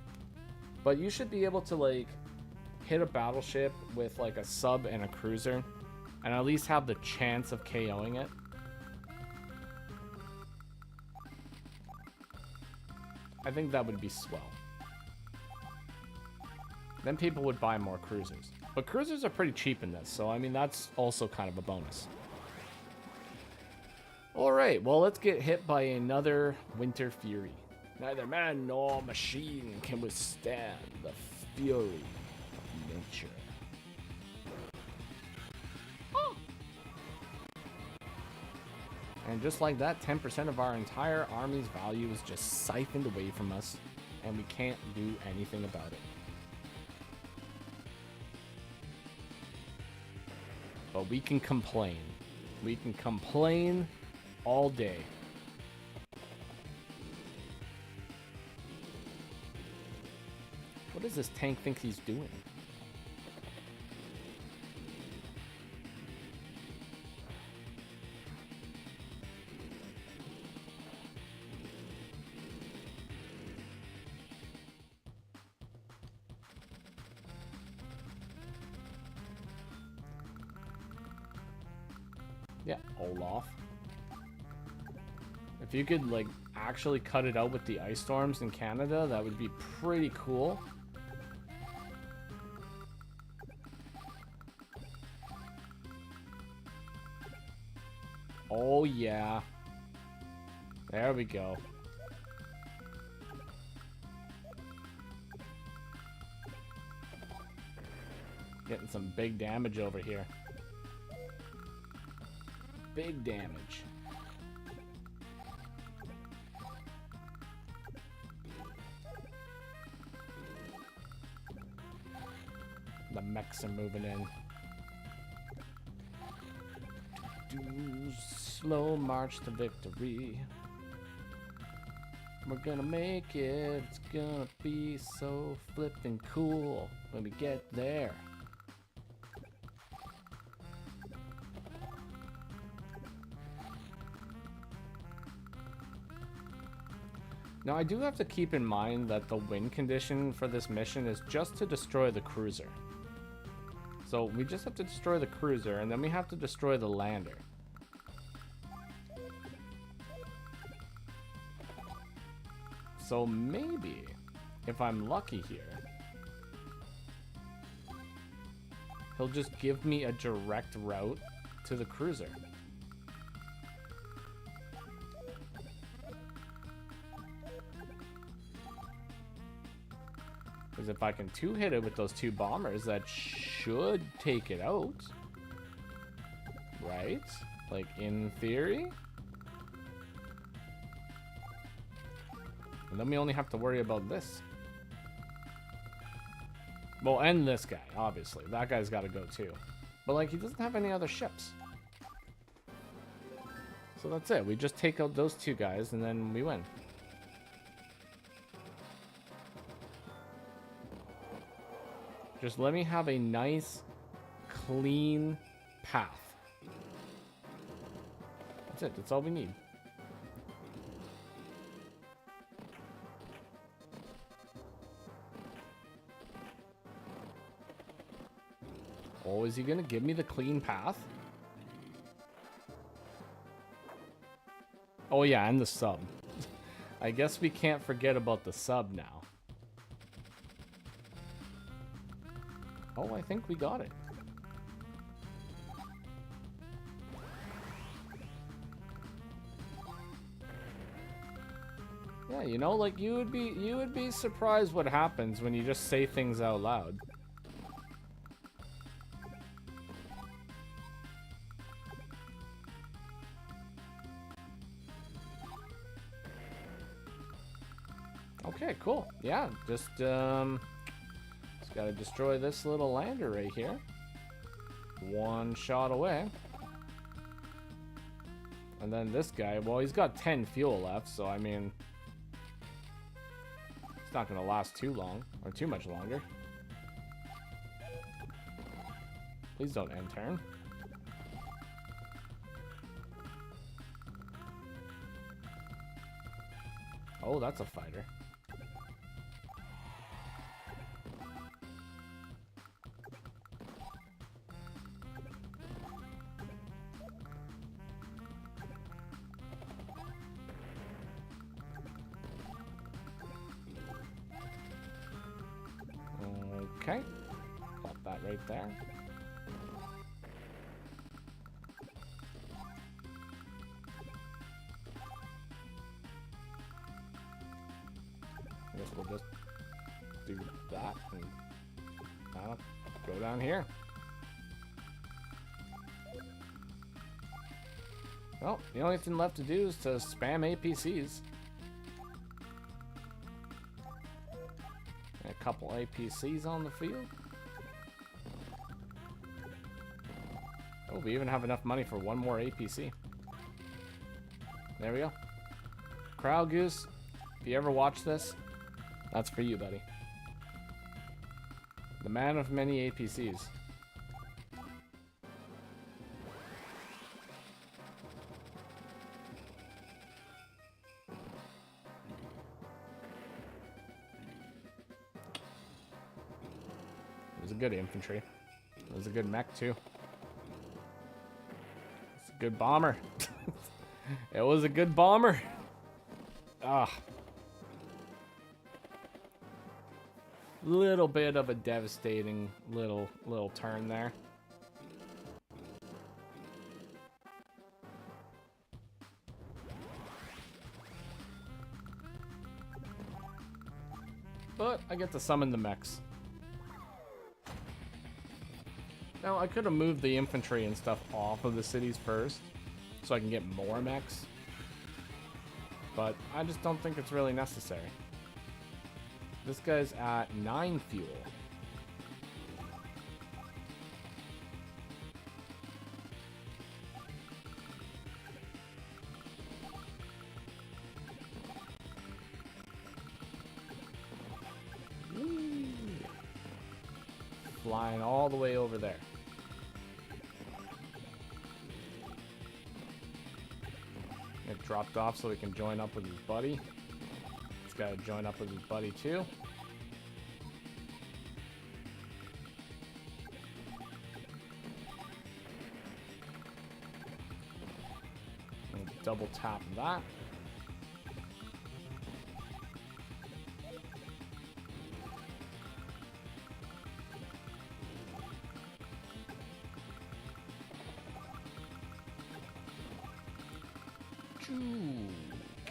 But you should be able to like hit a battleship with like a sub and a cruiser and at least have the chance of KOing it. I think that would be swell. Then people would buy more cruisers. But cruisers are pretty cheap in this, so I mean, that's also kind of a bonus. Alright, well, let's get hit by another Winter Fury. Neither man nor machine can withstand the fury of nature. And just like that, 10% of our entire army's value is just siphoned away from us, and we can't do anything about it. But we can complain. We can complain all day. What does this tank think he's doing? Yeah, Olaf. If you could, like, actually cut it out with the ice storms in Canada, that would be pretty cool. Oh, yeah. There we go. Getting some big damage over here. Big damage. The mechs are moving in. Do slow march to victory. We're gonna make it. It's gonna be so flippin' cool when we get there. Now, I do have to keep in mind that the win condition for this mission is just to destroy the cruiser. So we just have to destroy the cruiser, and then we have to destroy the lander. So maybe, if I'm lucky here, he'll just give me a direct route to the cruiser. Because if I can two-hit it with those two bombers, that should take it out. Right? Like, in theory? And then we only have to worry about this. Well, and this guy, obviously. That guy's got to go too. But, like, he doesn't have any other ships. So that's it. We just take out those two guys, and then we win. Just let me have a nice, clean path. That's it. That's all we need. Oh, is he gonna give me the clean path? Oh yeah, and the sub. I guess we can't forget about the sub now. Oh, I think we got it. Yeah, you know, like you would be surprised what happens when you just say things out loud. Okay, cool. Yeah, just gotta destroy this little lander right here. One shot away. And then this guy, well, he's got 10 fuel left, so I mean, it's not gonna last too long, or too much longer. Please don't end turn. Oh, that's a fighter. Okay, pop that right there. And go down here. Well, the only thing left to do is to spam APCs. A couple APCs on the field. Oh, we even have enough money for one more APC. There we go. Crowd Goose, if you ever watch this, that's for you, buddy. The man of many APCs. It was a good infantry. It was a good mech, too. It's a good bomber. It was a good bomber. Ah. Little bit of a devastating little turn there. But I get to summon the mechs. Now, I could have moved the infantry and stuff off of the cities first, so I can get more mechs. But I just don't think it's really necessary. This guy's at 9 fuel. Woo. Flying all the way over there. Get dropped off so he can join up with his buddy. He's got to join up with his buddy too. Double tap that.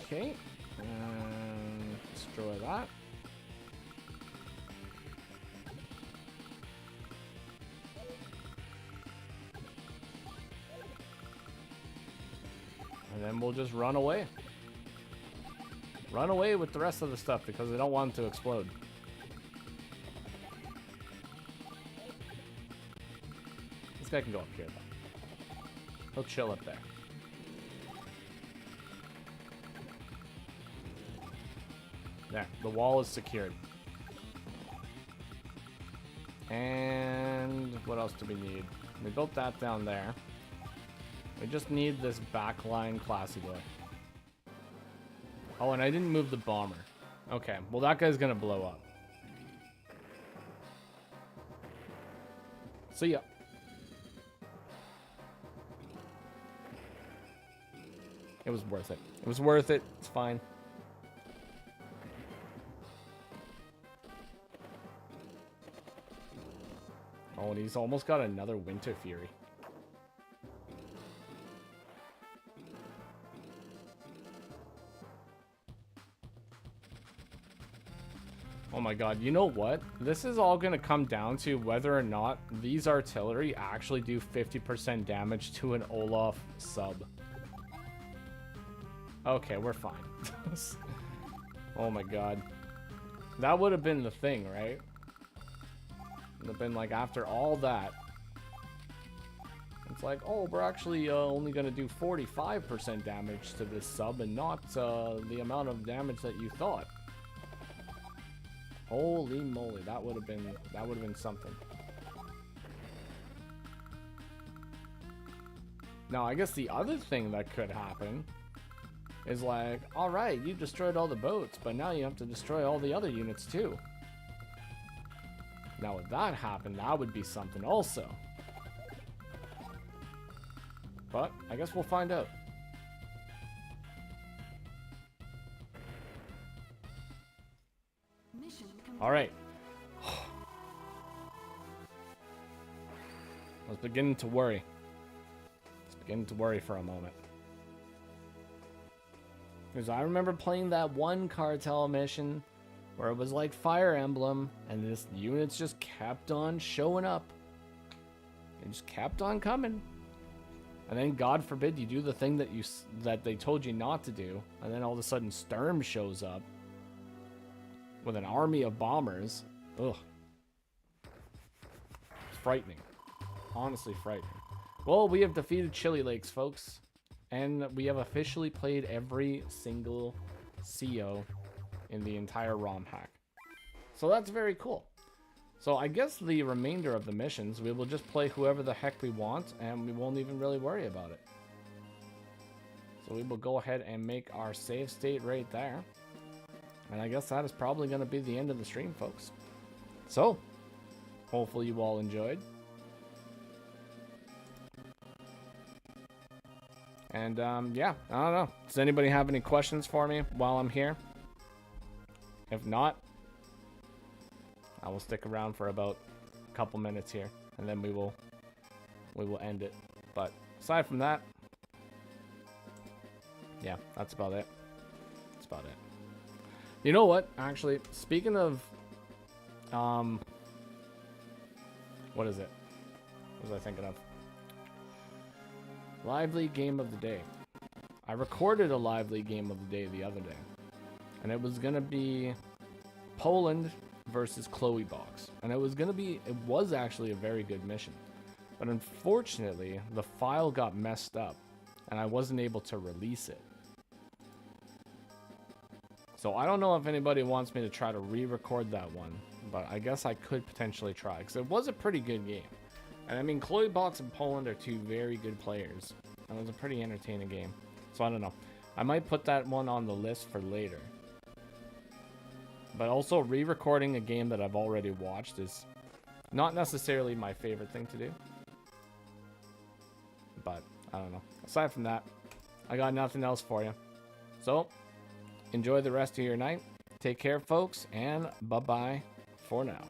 Okay. And destroy that. And then we'll just run away. Run away with the rest of the stuff because I don't want it to explode. This guy can go up here though. He'll chill up there. There, the wall is secured. And what else do we need? We built that down there. We just need this backline classy boy. Oh, and I didn't move the bomber. Okay, well that guy's gonna blow up. See ya. It was worth it. It was worth it. It's fine. Oh, and he's almost got another Winter Fury. Oh my god, you know what? This is all going to come down to whether or not these artillery actually do 50% damage to an Olaf sub. Okay, we're fine. Oh my god. That would have been the thing, right? Would have been like after all that. It's like, oh, we're actually only going to do 45% damage to this sub and not the amount of damage that you thought. Holy moly, that would have been something. Now, I guess the other thing that could happen is like, all right, you destroyed all the boats, but now you have to destroy all the other units too. Now, if that happened, that would be something also. But I guess we'll find out. All right. I was beginning to worry. For a moment. Because I remember playing that one cartel mission where it was like Fire Emblem, and this units just kept on showing up. They just kept on coming. And then, God forbid, you do the thing that they told you not to do, and then all of a sudden Sturm shows up with an army of bombers. Ugh. It's frightening. Honestly frightening. Well, we have defeated Chili Lakes, folks. And we have officially played every single CO in the entire ROM hack. So that's very cool. So I guess the remainder of the missions, we will just play whoever the heck we want, and we won't even really worry about it. So we will go ahead and make our save state right there. And I guess that is probably going to be the end of the stream, folks. So, hopefully you all enjoyed. And, yeah, I don't know. Does anybody have any questions for me while I'm here? If not, I will stick around for about a couple minutes here, and then we will end it. But aside from that, yeah, that's about it. That's about it. You know what? Actually, speaking of, what is it? What was I thinking of? Lively game of the day. I recorded a lively game of the day the other day, and it was gonna be Poland versus Chloe Box, and it was actually a very good mission, but unfortunately the file got messed up and I wasn't able to release it. So I don't know if anybody wants me to try to re-record that one, but I guess I could potentially try, because it was a pretty good game. And I mean, Chloe Box and Poland are two very good players, and it was a pretty entertaining game. So I don't know, I might put that one on the list for later. But also, re-recording a game that I've already watched is not necessarily my favorite thing to do. But, I don't know. Aside from that, I got nothing else for you. So, enjoy the rest of your night. Take care, folks, and bye-bye for now.